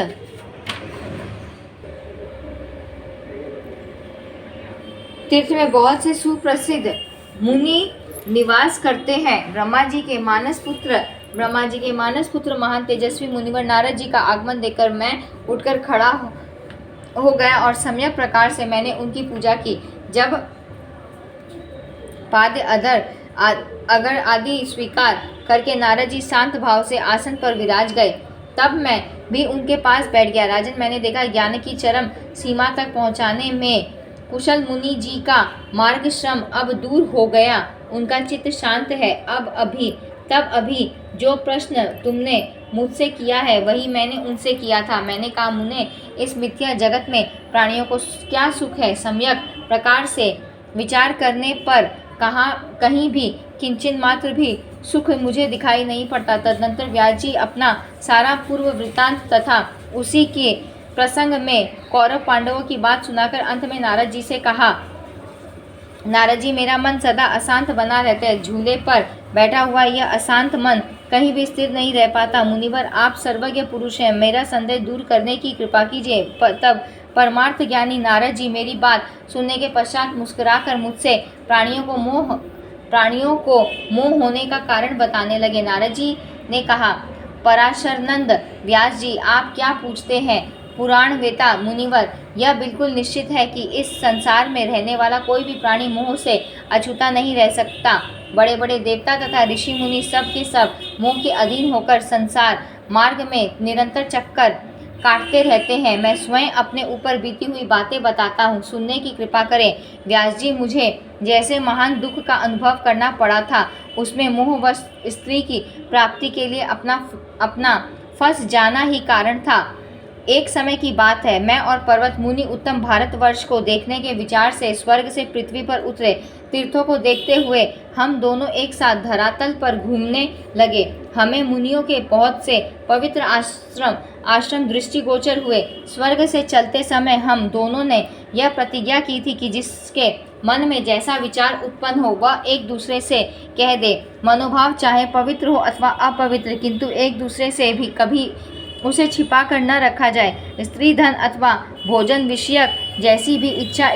तीर्थ में बहुत से सुप्रसिद्ध मुनि निवास करते हैं। ब्रह्मा जी के मानस पुत्र महान तेजस्वी मुनिवर नारद जी का आगमन देखकर मैं उठकर खड़ा हो गया और सम्यक प्रकार से मैंने उनकी पूजा की। जब पाद्य अगर आदि स्वीकार करके नारद जी शांत भाव से आसन पर विराज गए, तब मैं भी उनके पास बैठ गया। राजन, मैंने देखा ज्ञान की चरम सीमा तक पहुंचाने में कुशल मुनि जी का मार्ग श्रम अब दूर हो गया। उनका चित्त शांत है। तब अभी जो प्रश्न तुमने मुझसे किया है वही मैंने उनसे किया था। मैंने कहा, मुने, इस मिथ्या जगत में प्राणियों को क्या सुख है? सम्यक प्रकार से विचार करने पर कहीं भी किंचन मात्र भी सुख मुझे दिखाई नहीं पड़ता। तदनंतर व्यास जी अपना सारा पूर्व वृत्तांत तथा उसी के प्रसंग में कौरव पांडवों की बात सुनाकर अंत में नारद जी से कहा, नारद जी, मेरा मन सदा अशांत बना रहता है। झूले पर बैठा हुआ यह अशांत मन कहीं भी स्थिर नहीं रह पाता। मुनिवर, आप सर्वज्ञ पुरुष हैं, मेरा संदेह दूर करने की कृपा कीजिए। तब परमार्थ ज्ञानी नारद जी मेरी बात सुनने के पश्चात मुस्कुराकर मुझसे प्राणियों को मोह होने का कारण बताने लगे। नारद जी ने कहा, पराशरनंद व्यास जी, आप क्या पूछते हैं? पुराण वेता मुनिवर, यह बिल्कुल निश्चित है कि इस संसार में रहने वाला कोई भी प्राणी मोह से अछूता नहीं रह सकता। बड़े बड़े देवता तथा ऋषि मुनि सब के सब मोह के अधीन होकर संसार मार्ग में निरंतर चक्कर काटते रहते हैं। मैं स्वयं अपने ऊपर बीती हुई बातें बताता हूँ, सुनने की कृपा करें। व्यास जी, मुझे जैसे महान दुख का अनुभव करना पड़ा था, उसमें मोहवश स्त्री की प्राप्ति के लिए अपना फंस जाना ही कारण था। एक समय की बात है, मैं और पर्वत मुनि उत्तम भारतवर्ष को देखने के विचार से स्वर्ग से पृथ्वी पर उतरे। तीर्थों को देखते हुए हम दोनों एक साथ धरातल पर घूमने लगे। हमें मुनियों के बहुत से पवित्र आश्रम दृष्टिगोचर हुए। स्वर्ग से चलते समय हम दोनों ने यह प्रतिज्ञा की थी कि जिसके मन में जैसा विचार उत्पन्न हो वह एक दूसरे से कह दे। मनोभाव चाहे पवित्र हो अथवा अपवित्र, किंतु एक दूसरे से भी कभी उसे छिपा कर न रखा जाए। स्त्री, धन अथवा भोजन विषयक जैसी भी इच्छा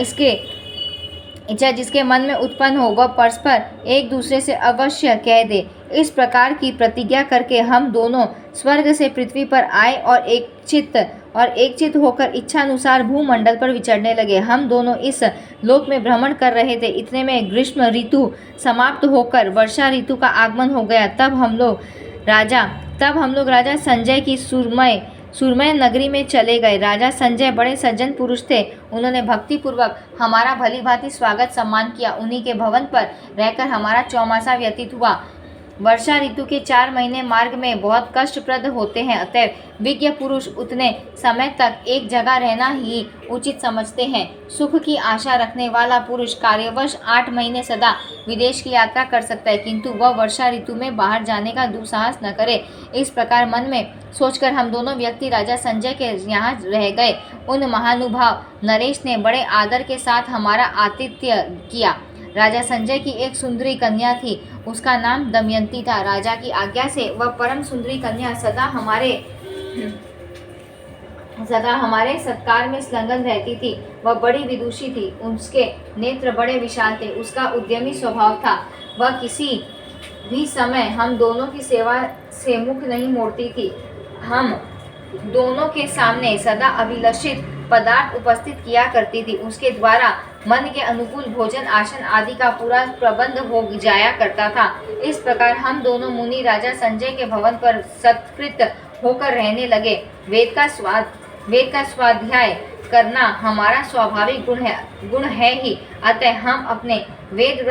जिसके मन में उत्पन्न हो वह परस्पर एक दूसरे से अवश्य कह दे। इस प्रकार की प्रतिज्ञा करके हम दोनों स्वर्ग से पृथ्वी पर आए और एक चित्त होकर इच्छानुसार भूमंडल पर विचरने लगे। हम दोनों इस लोक में भ्रमण कर रहे थे। इतने में ग्रीष्म ऋतु समाप्त होकर वर्षा ऋतु का आगमन हो गया। तब हम लोग राजा संजय की सुरमय नगरी में चले गए। राजा संजय बड़े सज्जन पुरुष थे। उन्होंने भक्तिपूर्वक हमारा भली भांति स्वागत सम्मान किया। उन्हीं के भवन पर रहकर हमारा चौमासा व्यतीत हुआ। वर्षा ऋतु के 4 महीने मार्ग में बहुत कष्टप्रद होते हैं, अतएव विज्ञ पुरुष उतने समय तक एक जगह रहना ही उचित समझते हैं। सुख की आशा रखने वाला पुरुष कार्यवश 8 महीने सदा विदेश की यात्रा कर सकता है, किंतु वह वर्षा ऋतु में बाहर जाने का दुस्साहस न करे। इस प्रकार मन में सोचकर हम दोनों व्यक्ति राजा संजय के यहाँ रह गए। उन महानुभाव नरेश ने बड़े आदर के साथ हमारा आतिथ्य किया। राजा संजय की एक सुंदरी कन्या थी, उसका नाम दमयंती था। राजा की आज्ञा से वह परम सुंदरी कन्या सदा हमारे सत्कार में संलग्न रहती थी। वह बड़ी विदुषी थी, उसके नेत्र बड़े विशाल थे, उसका उद्यमी स्वभाव था। वह किसी भी समय हम दोनों की सेवा से मुख नहीं मोड़ती थी। हम दोनों के सामने सदा अभिलषित पदार्थ उपस्थित किया करती थी। उसके द्वारा मन के अनुकूल भोजन, आसन आदि का पूरा प्रबंध हो जाया करता था। इस प्रकार हम दोनों मुनि राजा संजय के भवन पर सत्कृत होकर रहने लगे। वेद का स्वाध्याय करना हमारा स्वाभाविक गुण है ही। अतः हम अपने वेद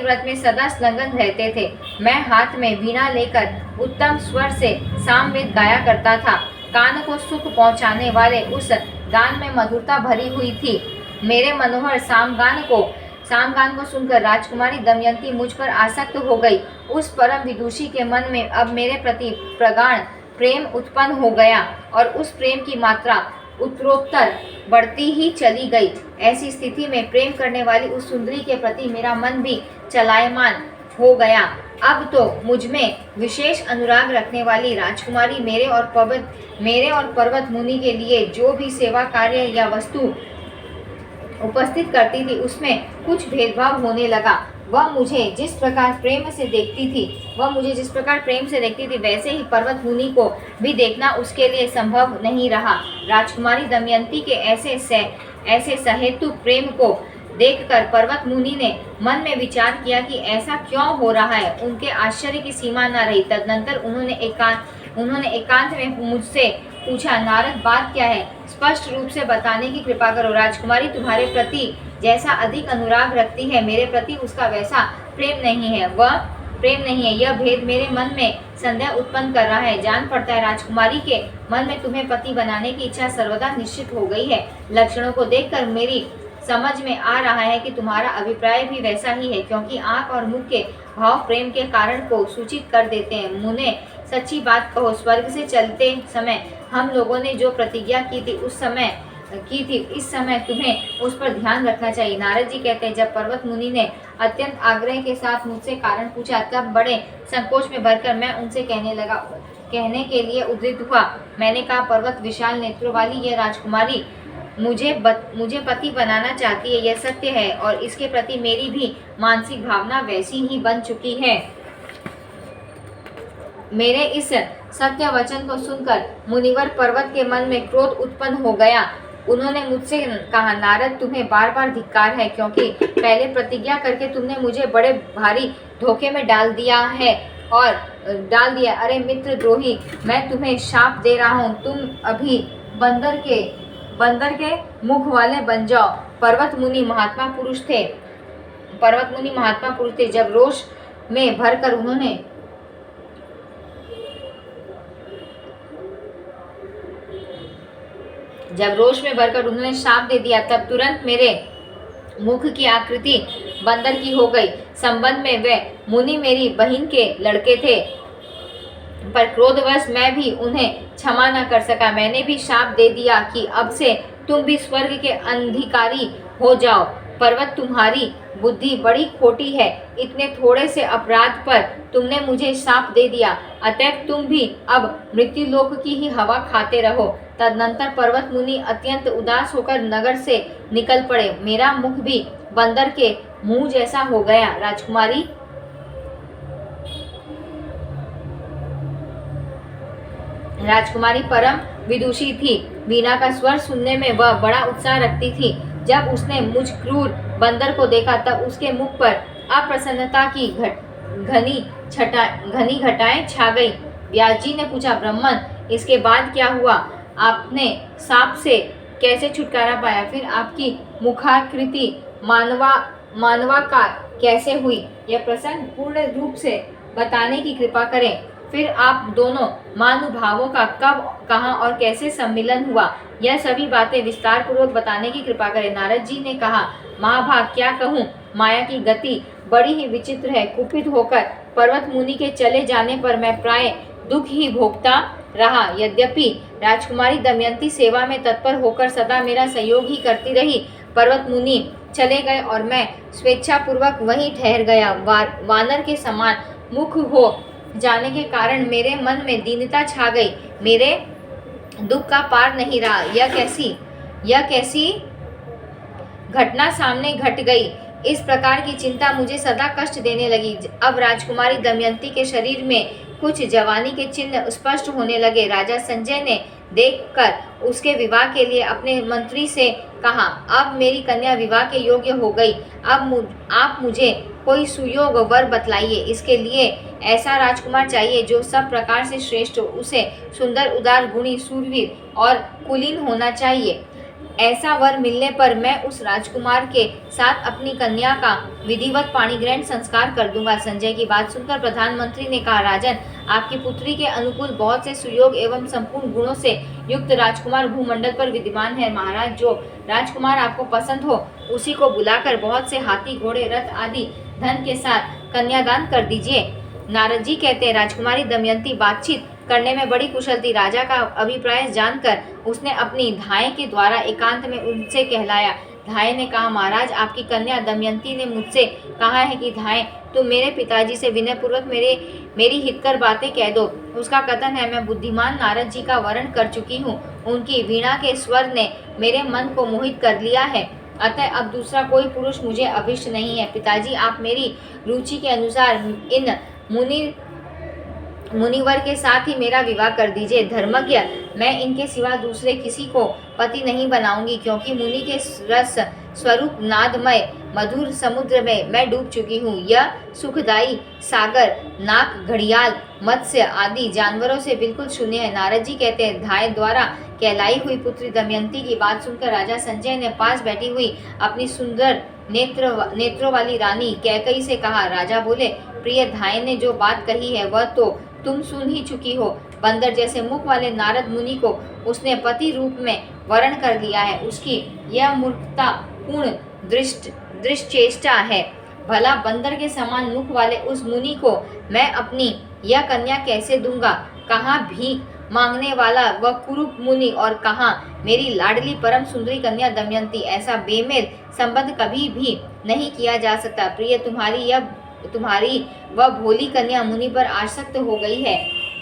व्रत में सदा संलग्न रहते थे। मैं हाथ में वीणा लेकर उत्तम स्वर से सामवेद गाया करता था। कान को सुख पहुंचाने वाले उस गान में मधुरता भरी हुई थी। मेरे मनोहर सामगान को सुनकर राजकुमारी दमयंती मुझ पर आसक्त हो गई। उस परम विदुषी के मन में अब मेरे प्रति प्रगाढ़ प्रेम उत्पन्न हो गया और उस प्रेम की मात्रा उत्तरोत्तर बढ़ती ही चली गई। ऐसी स्थिति में प्रेम करने वाली उस सुंदरी के प्रति मेरा मन भी चलायमान हो गया। अब तो मुझ में विशेष अनुराग रखने वाली राजकुमारी मेरे और पर्वत मुनि के लिए जो भी सेवा कार्य या वस्तु उपस्थित करती थी उसमें कुछ भेदभाव होने लगा। वह मुझे जिस प्रकार प्रेम से देखती थी वैसे ही पर्वत मुनि को भी देखना उसके लिए संभव नहीं रहा। राजकुमारी दमयंती के ऐसे सहेतु प्रेम को देखकर पर्वत मुनि ने मन में विचार किया कि ऐसा क्यों हो रहा है। उनके आश्चर्य की सीमा न रही। तदनंतर उन्होंने एकांत में मुझसे पूछा, नारद बात क्या है? स्पष्ट रूप से बताने की कृपा करो। राजकुमारी तुम्हारे प्रति जैसा अधिक अनुराग रखती है मेरे प्रति उसका वैसा प्रेम नहीं है। यह भेद मेरे मन में संदेह उत्पन्न कर रहा है। जान पड़ता है राजकुमारी के मन में तुम्हें पति बनाने की इच्छा सर्वदा निश्चित हो गई है। लक्षणों को देखकर मेरी समझ में आ रहा है कि तुम्हारा अभिप्राय भी वैसा ही है, क्योंकि आंख और मुख के भाव प्रेम के कारण को सूचित कर देते हैं। मुने सच्ची बात कहो, स्वर्ग से चलते समय हम लोगों ने जो प्रतिज्ञा की थी इस समय तुम्हें उस पर ध्यान रखना चाहिए। नारद जी कहते हैं, जब पर्वत मुनि ने अत्यंत आग्रह के साथ मुझसे कारण पूछा तब बड़े संकोच में भरकर मैं उनसे कहने के लिए उद्यत हुआ। मैंने कहा, पर्वत विशाल नेत्रों वाली यह राजकुमारी मुझे पति बनाना चाहती है, यह सत्य है और इसके प्रति मेरी भी मानसिक भावना वैसी ही बन चुकी है। मेरे इस सत्य वचन को सुनकर मुनिवर पर्वत के मन में क्रोध उत्पन्न हो गया। उन्होंने मुझसे कहा, नारद तुम्हें बार बार धिक्कार है, क्योंकि पहले प्रतिज्ञा करके तुमने मुझे बड़े भारी धोखे में डाल दिया। अरे मित्र द्रोही, मैं तुम्हें शाप दे रहा हूँ, तुम अभी बंदर के मुख वाले बन जाओ। पर्वत मुनि महात्मा पुरुष थे। जब रोष में भरकर उन्होंने शाप दे दिया तब तुरंत मेरे मुख की आकृति बंदर की हो गई। संबंध में वे मुनि मेरी बहन के लड़के थे, पर क्रोधवश मैं भी उन्हें क्षमा न कर सका। मैंने भी शाप दे दिया कि अब से तुम भी स्वर्ग के अधिकारी हो जाओ। पर्वत तुम्हारी बुद्धि बड़ी खोटी है, इतने थोड़े से अपराध पर तुमने मुझे शाप दे दिया, अतः तुम भी अब मृत्युलोक की ही हवा खाते रहो। तदनंतर पर्वत मुनि अत्यंत उदास होकर नगर से निकल पड़े। मेरा मुख भी बंदर के मुंह जैसा हो गया। राजकुमारी परम विदुषी थी। वीणा का स्वर सुनने में वह बड़ा उत्साह रखती थी। जब उसने मुझ क्रूर बंदर को देखा तब उसके मुख पर अप्रसन्नता की घनी घटाएं छा गई। व्यास जी ने पूछा, ब्राह्मण इसके बाद क्या हुआ? आपने सांप से कैसे छुटकारा पाया? फिर आपकी मुखाकृति मानवाकार कैसे हुई? यह प्रसंग पूर्ण रूप से बताने की कृपा करें। फिर आप दोनों महानुभावों का कब, कहाँ और कैसे सम्मिलन हुआ, यह सभी बातें विस्तार पूर्वक बताने की कृपा करें। नारद जी ने कहा, महाभाग क्या कहूँ, माया की गति बड़ी ही विचित्र है। कुपित होकर पर्वत मुनि के चले जाने पर मैं प्राय दुख ही भोगता रहा। यद्यपि राजकुमारी दमयंती सेवा में तत्पर होकर सदा मेरा सहयोग ही करती रही। पर्वत मुनि चले गए और मैं स्वेच्छापूर्वक वहीं ठहर गया। वानर के समान मुख हो जाने के कारण मेरे मन में दीनता छा गई। मेरे दुख का पार नहीं रहा। यह कैसी घटना सामने घट गई, इस प्रकार की चिंता मुझे सदा कष्ट देने लगी। अब राजकुमारी दमयंती के शरीर में कुछ जवानी के चिन्ह स्पष्ट होने लगे। राजा संजय ने देखकर उसके विवाह के लिए अपने मंत्री से कहा, अब मेरी कन्या विवाह के योग्य हो गई। अब आप मुझे कोई सुयोग वर बतलाइए। इसके लिए ऐसा राजकुमार चाहिए जो सब प्रकार से श्रेष्ठ हो। उसे सुंदर, उदार, गुणी, शूरवीर और कुलीन होना चाहिए। ऐसा वर मिलने पर मैं उस राजकुमार के साथ अपनी कन्या का विधिवत पाणिग्रहण संस्कार कर दूंगा। संजय की बात सुनकर प्रधानमंत्री ने कहा, राजन, आपकी पुत्री के अनुकूल बहुत से सुयोग एवं संपूर्ण गुणों से युक्त राजकुमार भूमंडल पर विद्यमान है। महाराज, जो राजकुमार आपको पसंद हो उसी को बुलाकर बहुत से हाथी, घोड़े, रथ आदि धन के साथ कन्यादान कर दीजिए। नारद जी कहते हैं, राजकुमारी दमयंती बातचीत करने में बड़ी कुशल थी। राजा का अभिप्राय जानकर उसने अपनी धाय के द्वारा एकांत में उनसे कहलाया। धाय ने कहा, महाराज, आपकी कन्या दमयंती ने मुझसे कहा है कि धाय, तुम मेरे पिताजी से विनयपूर्वक मेरी हितकर बातें कह दो। उसका कथन है, मैं बुद्धिमान नारद जी का वर्ण कर चुकी हूँ। उनकी वीणा के स्वर ने मेरे मन को मोहित कर लिया है। अतः अब दूसरा कोई पुरुष मुझे अभिष्ट नहीं है। पिताजी, आप मेरी रुचि के अनुसार इन मुनिवर के साथ ही मेरा विवाह कर दीजिए। धर्मज्ञ, मैं इनके सिवा दूसरे किसी को पति नहीं बनाऊंगी, क्योंकि मुनि के रस स्वरूप नादमय मधुर समुद्र में मैं डूब चुकी हूँ। यह सुखदायी सागर नाग, घड़ियाल, मत्स्य आदि जानवरों से बिल्कुल शून्य है। नारद जी कहते हैं, धाय द्वारा कहलाई हुई पुत्री दमयंती की बात सुनकर राजा संजय ने पास बैठी हुई अपनी सुंदर नेत्रों वाली रानी कैकई से कहा। राजा बोले, प्रिय धाय ने जो बात कही है वह तो तुम सुन ही चुकी हो। बंदर जैसे मुख वाले नारद मुनि को उसने पति रूप में वर्ण कर लिया है। उसकी यह मूर्खता पूर्ण दृष्टचेष्टा है। भला बंदर के समान मुख वाले उस मुनि को मैं अपनी यह कन्या कैसे दूंगा? कहाँ भीख मांगने वाला वह कुरूप मुनि और कहाँ मेरी लाडली परम सुंदरी कन्या दमयंती। ऐसा बेमेल संबंध कभी भी नहीं किया जा सकता। प्रिय, तुम्हारी वह भोली कन्या मुनि पर आसक्त हो गई है।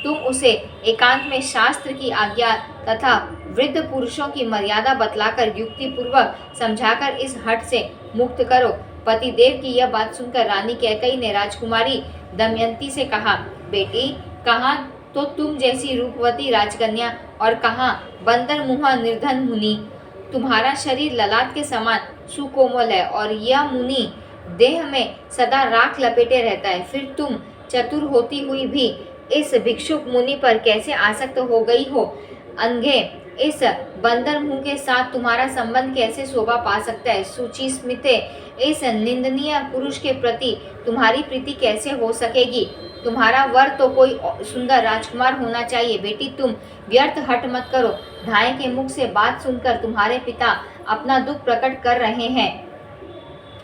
तुम उसे एकांत में शास्त्र की आज्ञा तथा वृद्ध पुरुषों की मर्यादा बतलाकर युक्ति पूर्वक समझाकर इस हट से मुक्त करो। पतिदेव की यह बात सुनकर रानी कैकई ने राजकुमारी दमयंती से कहा, बेटी, कहाँ तो तुम जैसी रूपवती राजकन्या और कहाँ बंदर मुहा निर्धन मुनि। तुम्हारा शरीर ललाट के समान सुकोमल है और यह मुनि देह में सदा राख लपेटे रहता है। फिर तुम चतुर होती हुई भी इस भिक्षुक मुनि पर कैसे आसक्त हो गई हो? अंधे, इस बंदर मुंह के साथ तुम्हारा संबंध कैसे शोभा पा सकता है? सूची स्मिते, इस निंदनीय पुरुष के प्रति तुम्हारी प्रीति कैसे हो सकेगी? तुम्हारा वर तो कोई सुंदर राजकुमार होना चाहिए। बेटी, तुम व्यर्थ हट मत करो। धाय के मुख से बात सुनकर तुम्हारे पिता अपना दुख प्रकट कर रहे हैं।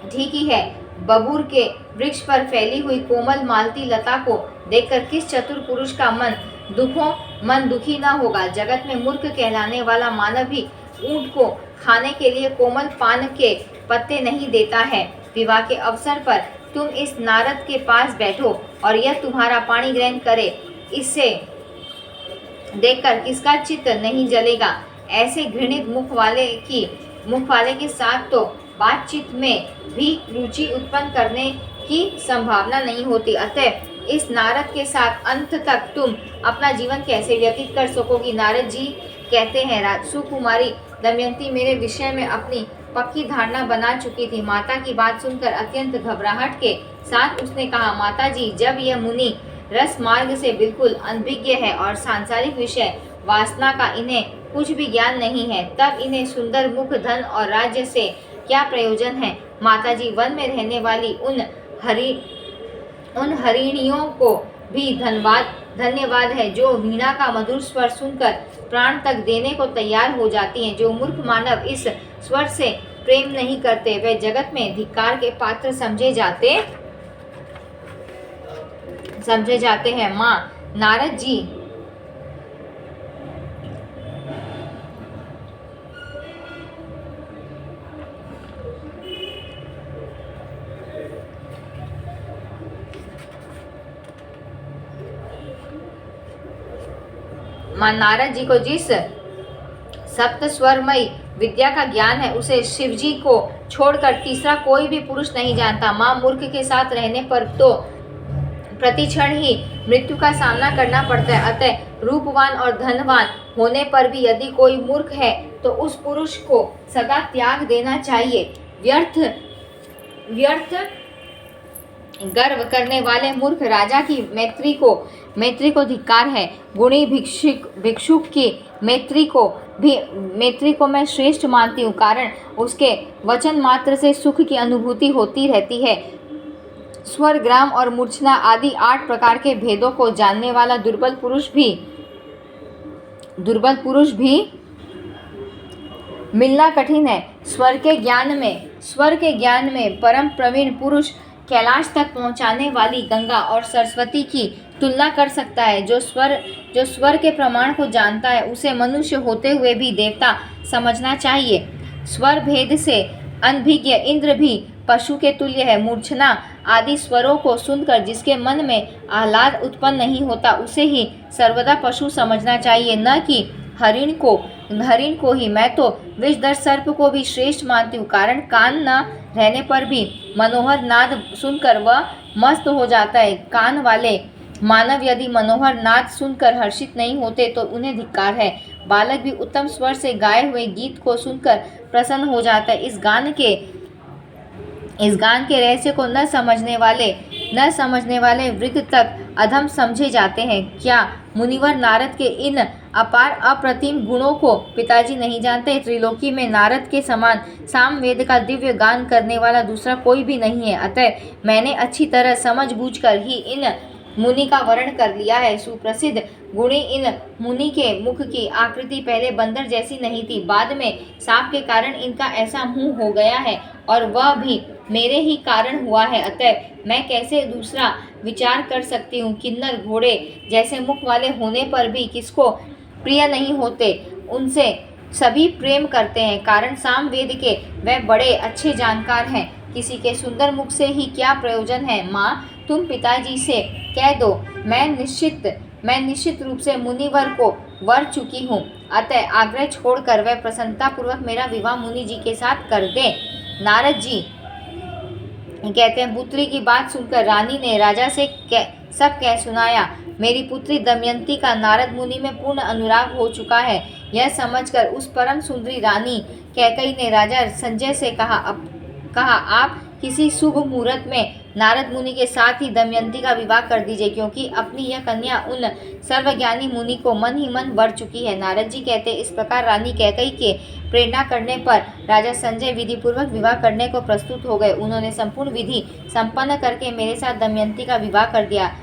ठीक ही है, बबूर के वृक्ष पर फैली हुई कोमल मालती लता को देखकर किस चतुर पुरुष का मन दुखी न होगा। जगत में मूर्ख कहलाने वाला मानव भी ऊंट को खाने के लिए कोमल पान के पत्ते नहीं देता है। विवाह के अवसर पर तुम इस नारद के पास बैठो और यह तुम्हारा पाणी ग्रहण करे। इससे देखकर किसका चित्त नहीं जलेगा? ऐसे घृणित मुख वाले के साथ तो बातचीत में भी रुचि उत्पन्न करने की संभावना नहीं होती। अतः इस नारद के साथ अंत तक तुम अपना जीवन कैसे व्यतीत कर सकोगी? नारद जी कहते हैं, सुकुमारी दमयंती मेरे विषय में अपनी पक्की धारणा बना चुकी थी। माता की बात सुनकर अत्यंत घबराहट के साथ उसने कहा, माता जी, जब यह मुनि रस मार्ग से बिल्कुल अनभिज्ञ है और सांसारिक विषय वासना का इन्हें कुछ भी ज्ञान नहीं है, तब इन्हें सुंदर मुख, धन और राज्य से क्या प्रयोजन है? माताजी, वन में रहने वाली उन हरिणियों को भी धन्यवाद है जो वीणा का मधुर स्वर सुनकर प्राण तक देने को तैयार हो जाती हैं। जो मूर्ख मानव इस स्वर से प्रेम नहीं करते वे जगत में धिक्कार के पात्र समझे जाते हैं। माँ, नारद जी नारद जी को जिस सप्त स्वरमयी विद्या का ज्ञान है उसे शिव जी को छोड़कर तीसरा कोई भी पुरुष नहीं जानता। माँ, मूर्ख के साथ रहने पर तो प्रतिक्षण ही मृत्यु का सामना करना पड़ता है। अतः रूपवान और धनवान होने पर भी यदि कोई मूर्ख है तो उस पुरुष को सदा त्याग देना चाहिए। व्यर्थ गर्व करने वाले मूर्ख राजा की मैत्री को धिक्कार है। गुणी भिक्षुक की मैत्री को मैं श्रेष्ठ मानती हूँ, कारण उसके वचन मात्र से सुख की अनुभूति होती रहती है। स्वर, ग्राम और मूर्छना आदि 8 प्रकार के भेदों को जानने वाला दुर्बल पुरुष भी मिलना कठिन है। स्वर के ज्ञान में परम प्रवीण पुरुष कैलाश तक पहुंचाने वाली गंगा और सरस्वती की तुलना कर सकता है। जो स्वर के प्रमाण को जानता है, उसे मनुष्य होते हुए भी देवता समझना चाहिए। स्वर भेद से अनभिज्ञ इंद्र भी पशु के तुल्य है। मूर्छना आदि स्वरों को सुनकर जिसके मन में आह्लाद उत्पन्न नहीं होता, उसे ही सर्वदा पशु समझना चाहिए, न कि हरिण को ही। मैं तो विषधर सर्प को भी श्रेष्ठ मानती हूँ, कारण कान न रहने पर भी मनोहर नाद सुनकर वह मस्त हो जाता है। कान वाले मानव यदि मनोहर नाद सुनकर हर्षित नहीं होते तो उन्हें धिक्कार है। बालक भी उत्तम स्वर से गाए हुए गीत को सुनकर प्रसन्न हो जाता है। इस गान के रहस्य को न समझने वाले वृद्ध तक अधम समझे जाते हैं। क्या मुनिवर नारद के इन अपार अप्रतिम गुणों को पिताजी नहीं जानते? त्रिलोकी में नारद के समान सामवेद का दिव्य गान करने वाला दूसरा कोई भी नहीं है। अतः मैंने अच्छी तरह समझ-बूझकर ही इन मुनि का वर्ण कर लिया है। सुप्रसिद्ध गुणी इन मुनि के मुख की आकृति पहले बंदर जैसी नहीं थी, बाद में सांप के कारण इनका ऐसा मुंह हो गया है, और वह भी मेरे ही कारण हुआ है। अतः मैं कैसे दूसरा विचार कर सकती हूँ? किन्नर घोड़े जैसे मुख वाले होने पर भी किसको प्रिय नहीं होते? उनसे सभी प्रेम करते हैं, कारण सामवेद के वह बड़े अच्छे जानकार हैं। किसी के सुंदर मुख से ही क्या प्रयोजन है? माँ, तुम पिताजी से कह दो, मैं निश्चित रूप से मुनिवर को वर चुकी हूँ। अतः आग्रह छोड़कर वह प्रसन्नतापूर्वक मेरा विवाह मुनि जी के साथ कर दें। नारद जी कहते हैं, पुत्री की बात सुनकर रानी ने राजा से सब कह सुनाया। मेरी पुत्री दमयंती का नारद मुनि में पूर्ण अनुराग हो चुका है। यह समझकर उस परम सुंदरी रानी कैकई ने राजा संजय से कहा आप किसी शुभ मुहूर्त में नारद मुनि के साथ ही दमयंती का विवाह कर दीजिए, क्योंकि अपनी यह कन्या उन सर्वज्ञानी मुनि को मन ही मन वर चुकी है। नारद जी कहते, इस प्रकार रानी कैकई के प्रेरणा करने पर राजा संजय विधिपूर्वक विवाह करने को प्रस्तुत हो गए। उन्होंने संपूर्ण विधि संपन्न करके मेरे साथ दमयंती का विवाह कर दिया।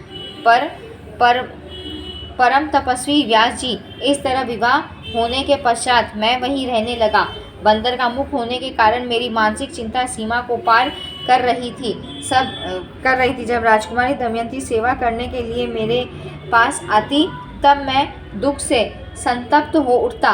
परम तपस्वी व्यास जी, इस तरह विवाह होने के पश्चात मैं वहीं रहने लगा। बंदर का मुख होने के कारण मेरी मानसिक चिंता सीमा को पार कर रही थी। जब राजकुमारी दमयंती सेवा करने के लिए मेरे पास आती, तब मैं दुख से संतप्त हो उठता,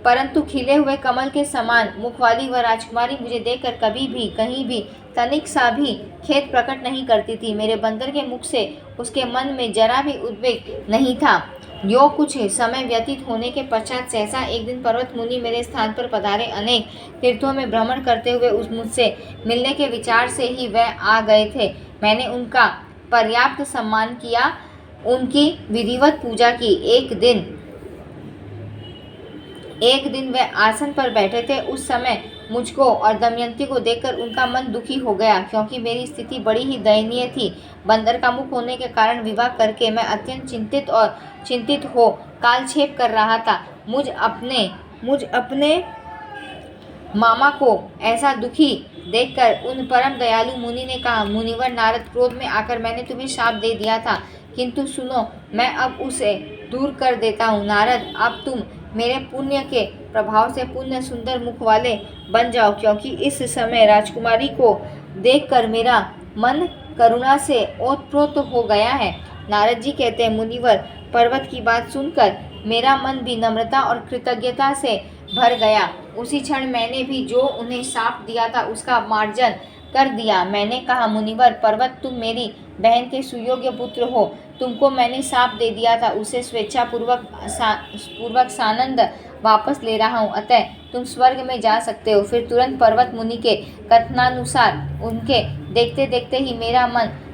परंतु खिले हुए कमल के समान मुख वाली वह राजकुमारी मुझे देखकर कभी भी कहीं भी तनिक सा भी खेद प्रकट नहीं करती थी। मेरे बंदर के मुख से उसके मन में जरा भी उद्वेग नहीं था। यो कुछ समय व्यतीत होने के पश्चात सहसा एक दिन पर्वत मुनि मेरे स्थान पर पधारे। अनेक तीर्थों में भ्रमण करते हुए मुझसे मिलने के विचार से ही वह आ गए थे। मैंने उनका पर्याप्त सम्मान किया, उनकी विधिवत पूजा की। एक दिन वह आसन पर बैठे थे। उस समय मुझको और दमयंती को देखकर उनका मन दुखी हो गया, क्योंकि मेरी स्थिति बड़ी ही दयनीय थी। बंदर का मुख होने के कारण विवाह करके मैं अत्यंत चिंतित हो कालक्षेप कर रहा था। मुझ अपने मामा को ऐसा दुखी देखकर उन परम दयालु मुनि ने कहा, मुनिवर नारद, क्रोध में आकर मैंने तुम्हें शाप दे दिया था, किंतु सुनो, मैं अब उसे दूर कर देता हूँ। नारद, अब तुम मेरे पुण्य के प्रभाव से पुण्य सुंदर मुख वाले बन जाओ, क्योंकि इस समय राजकुमारी को देखकर मेरा मन करुणा से ओतप्रोत हो गया है। नारद जी कहते हैं, मुनिवर, पर्वत की बात सुनकर मेरा मन भी नम्रता और कृतज्ञता से भर गया। उसी क्षण मैंने भी जो उन्हें शाप दिया था उसका मार्जन कर दिया। मैंने कहा, मुनिवर पर्वत, तुम मेरी बहन के सुयोग्य पुत्र हो। तुमको मैंने शाप दे दिया था, उसे स्वेच्छापूर्वक सानंद वापस ले रहा हूँ, अतः तुम स्वर्ग में जा सकते हो। फिर तुरंत पर्वत मुनि के कथनानुसार उनके देखते देखते ही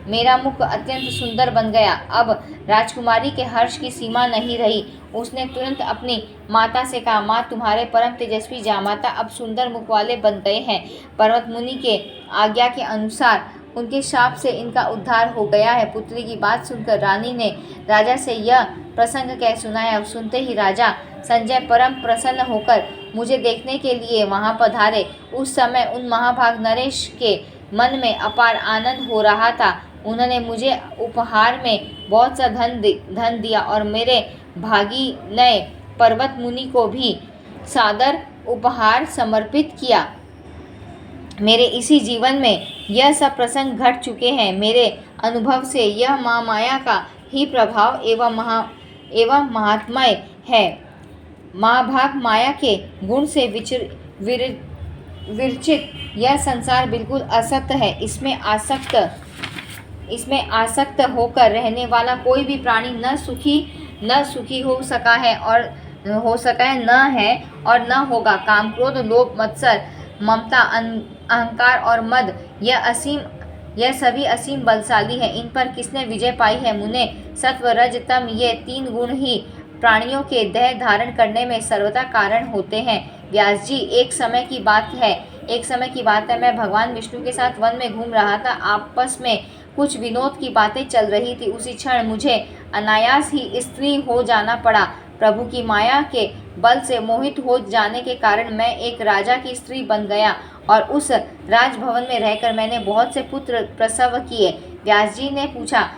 मेरा मुख अत्यंत सुंदर बन गया। अब राजकुमारी के हर्ष की सीमा नहीं रही। उसने तुरंत अपनी माता से कहा, माँ, तुम्हारे परम तेजस्वी जामाता अब सुंदर मुख वाले बन गए हैं। पर्वत मुनि के आज्ञा के अनुसार उनके शाप से इनका उद्धार हो गया है। पुत्री की बात सुनकर रानी ने राजा से यह प्रसंग कह सुनाया। सुनते ही राजा संजय परम प्रसन्न होकर मुझे देखने के लिए वहां पधारे। उस समय उन महाभाग नरेश के मन में अपार आनंद हो रहा था। उन्होंने मुझे उपहार में बहुत सा धन दिया और मेरे भागी नए पर्वत मुनि को भी सादर उपहार समर्पित किया। मेरे इसी जीवन में यह सब प्रसंग घट चुके हैं। मेरे अनुभव से यह महामाया का ही प्रभाव एवं महात्मय है। महाभाग माया के गुण से विरचित यह संसार बिल्कुल असत्य है। इसमें आसक्त होकर रहने वाला कोई भी प्राणी न सुखी हो सका है और न होगा। काम, क्रोध, लोभ, मत्सर, ममता, अहंकार और मद यह सभी असीम बलशाली है। इन पर किसने विजय पाई है? मुने, सत्व, रज, तम ये 3 गुण ही प्राणियों के देह धारण करने में सर्वदा कारण होते हैं। व्यास जी, एक समय की बात है मैं भगवान विष्णु के साथ वन में घूम रहा था। आपस में कुछ विनोद की बातें चल रही थी। उसी क्षण मुझे अनायास ही स्त्री हो जाना पड़ा। प्रभु की माया के बल से मोहित हो जाने के कारण मैं एक राजा की स्त्री बन गया और उस राजभवन में रहकर मैंने बहुत से पुत्र प्रसव किए। व्यास जी ने पूछा,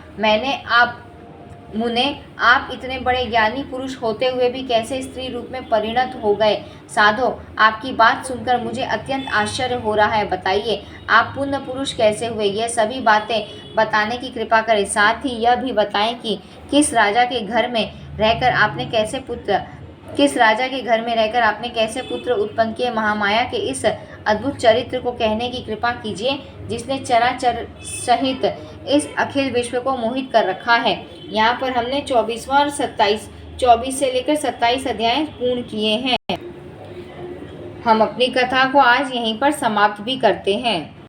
मुने, आप इतने बड़े ज्ञानी पुरुष होते हुए भी कैसे स्त्री रूप में परिणत हो गए? साधो, आपकी बात सुनकर मुझे अत्यंत आश्चर्य हो रहा है। बताइए, आप पुण्य पुरुष कैसे हुए? यह सभी बातें बताने की कृपा करें। साथ ही यह भी बताएं कि किस राजा के घर में रहकर आपने कैसे पुत्र उत्पन्न किए। महामाया के इस अद्भुत चरित्र को कहने की कृपा कीजिए, जिसने चराचर सहित इस अखिल विश्व को मोहित कर रखा है। यहाँ पर हमने 24 और 24 से लेकर 27 अध्याय पूर्ण किए हैं। हम अपनी कथा को आज यहीं पर समाप्त भी करते हैं।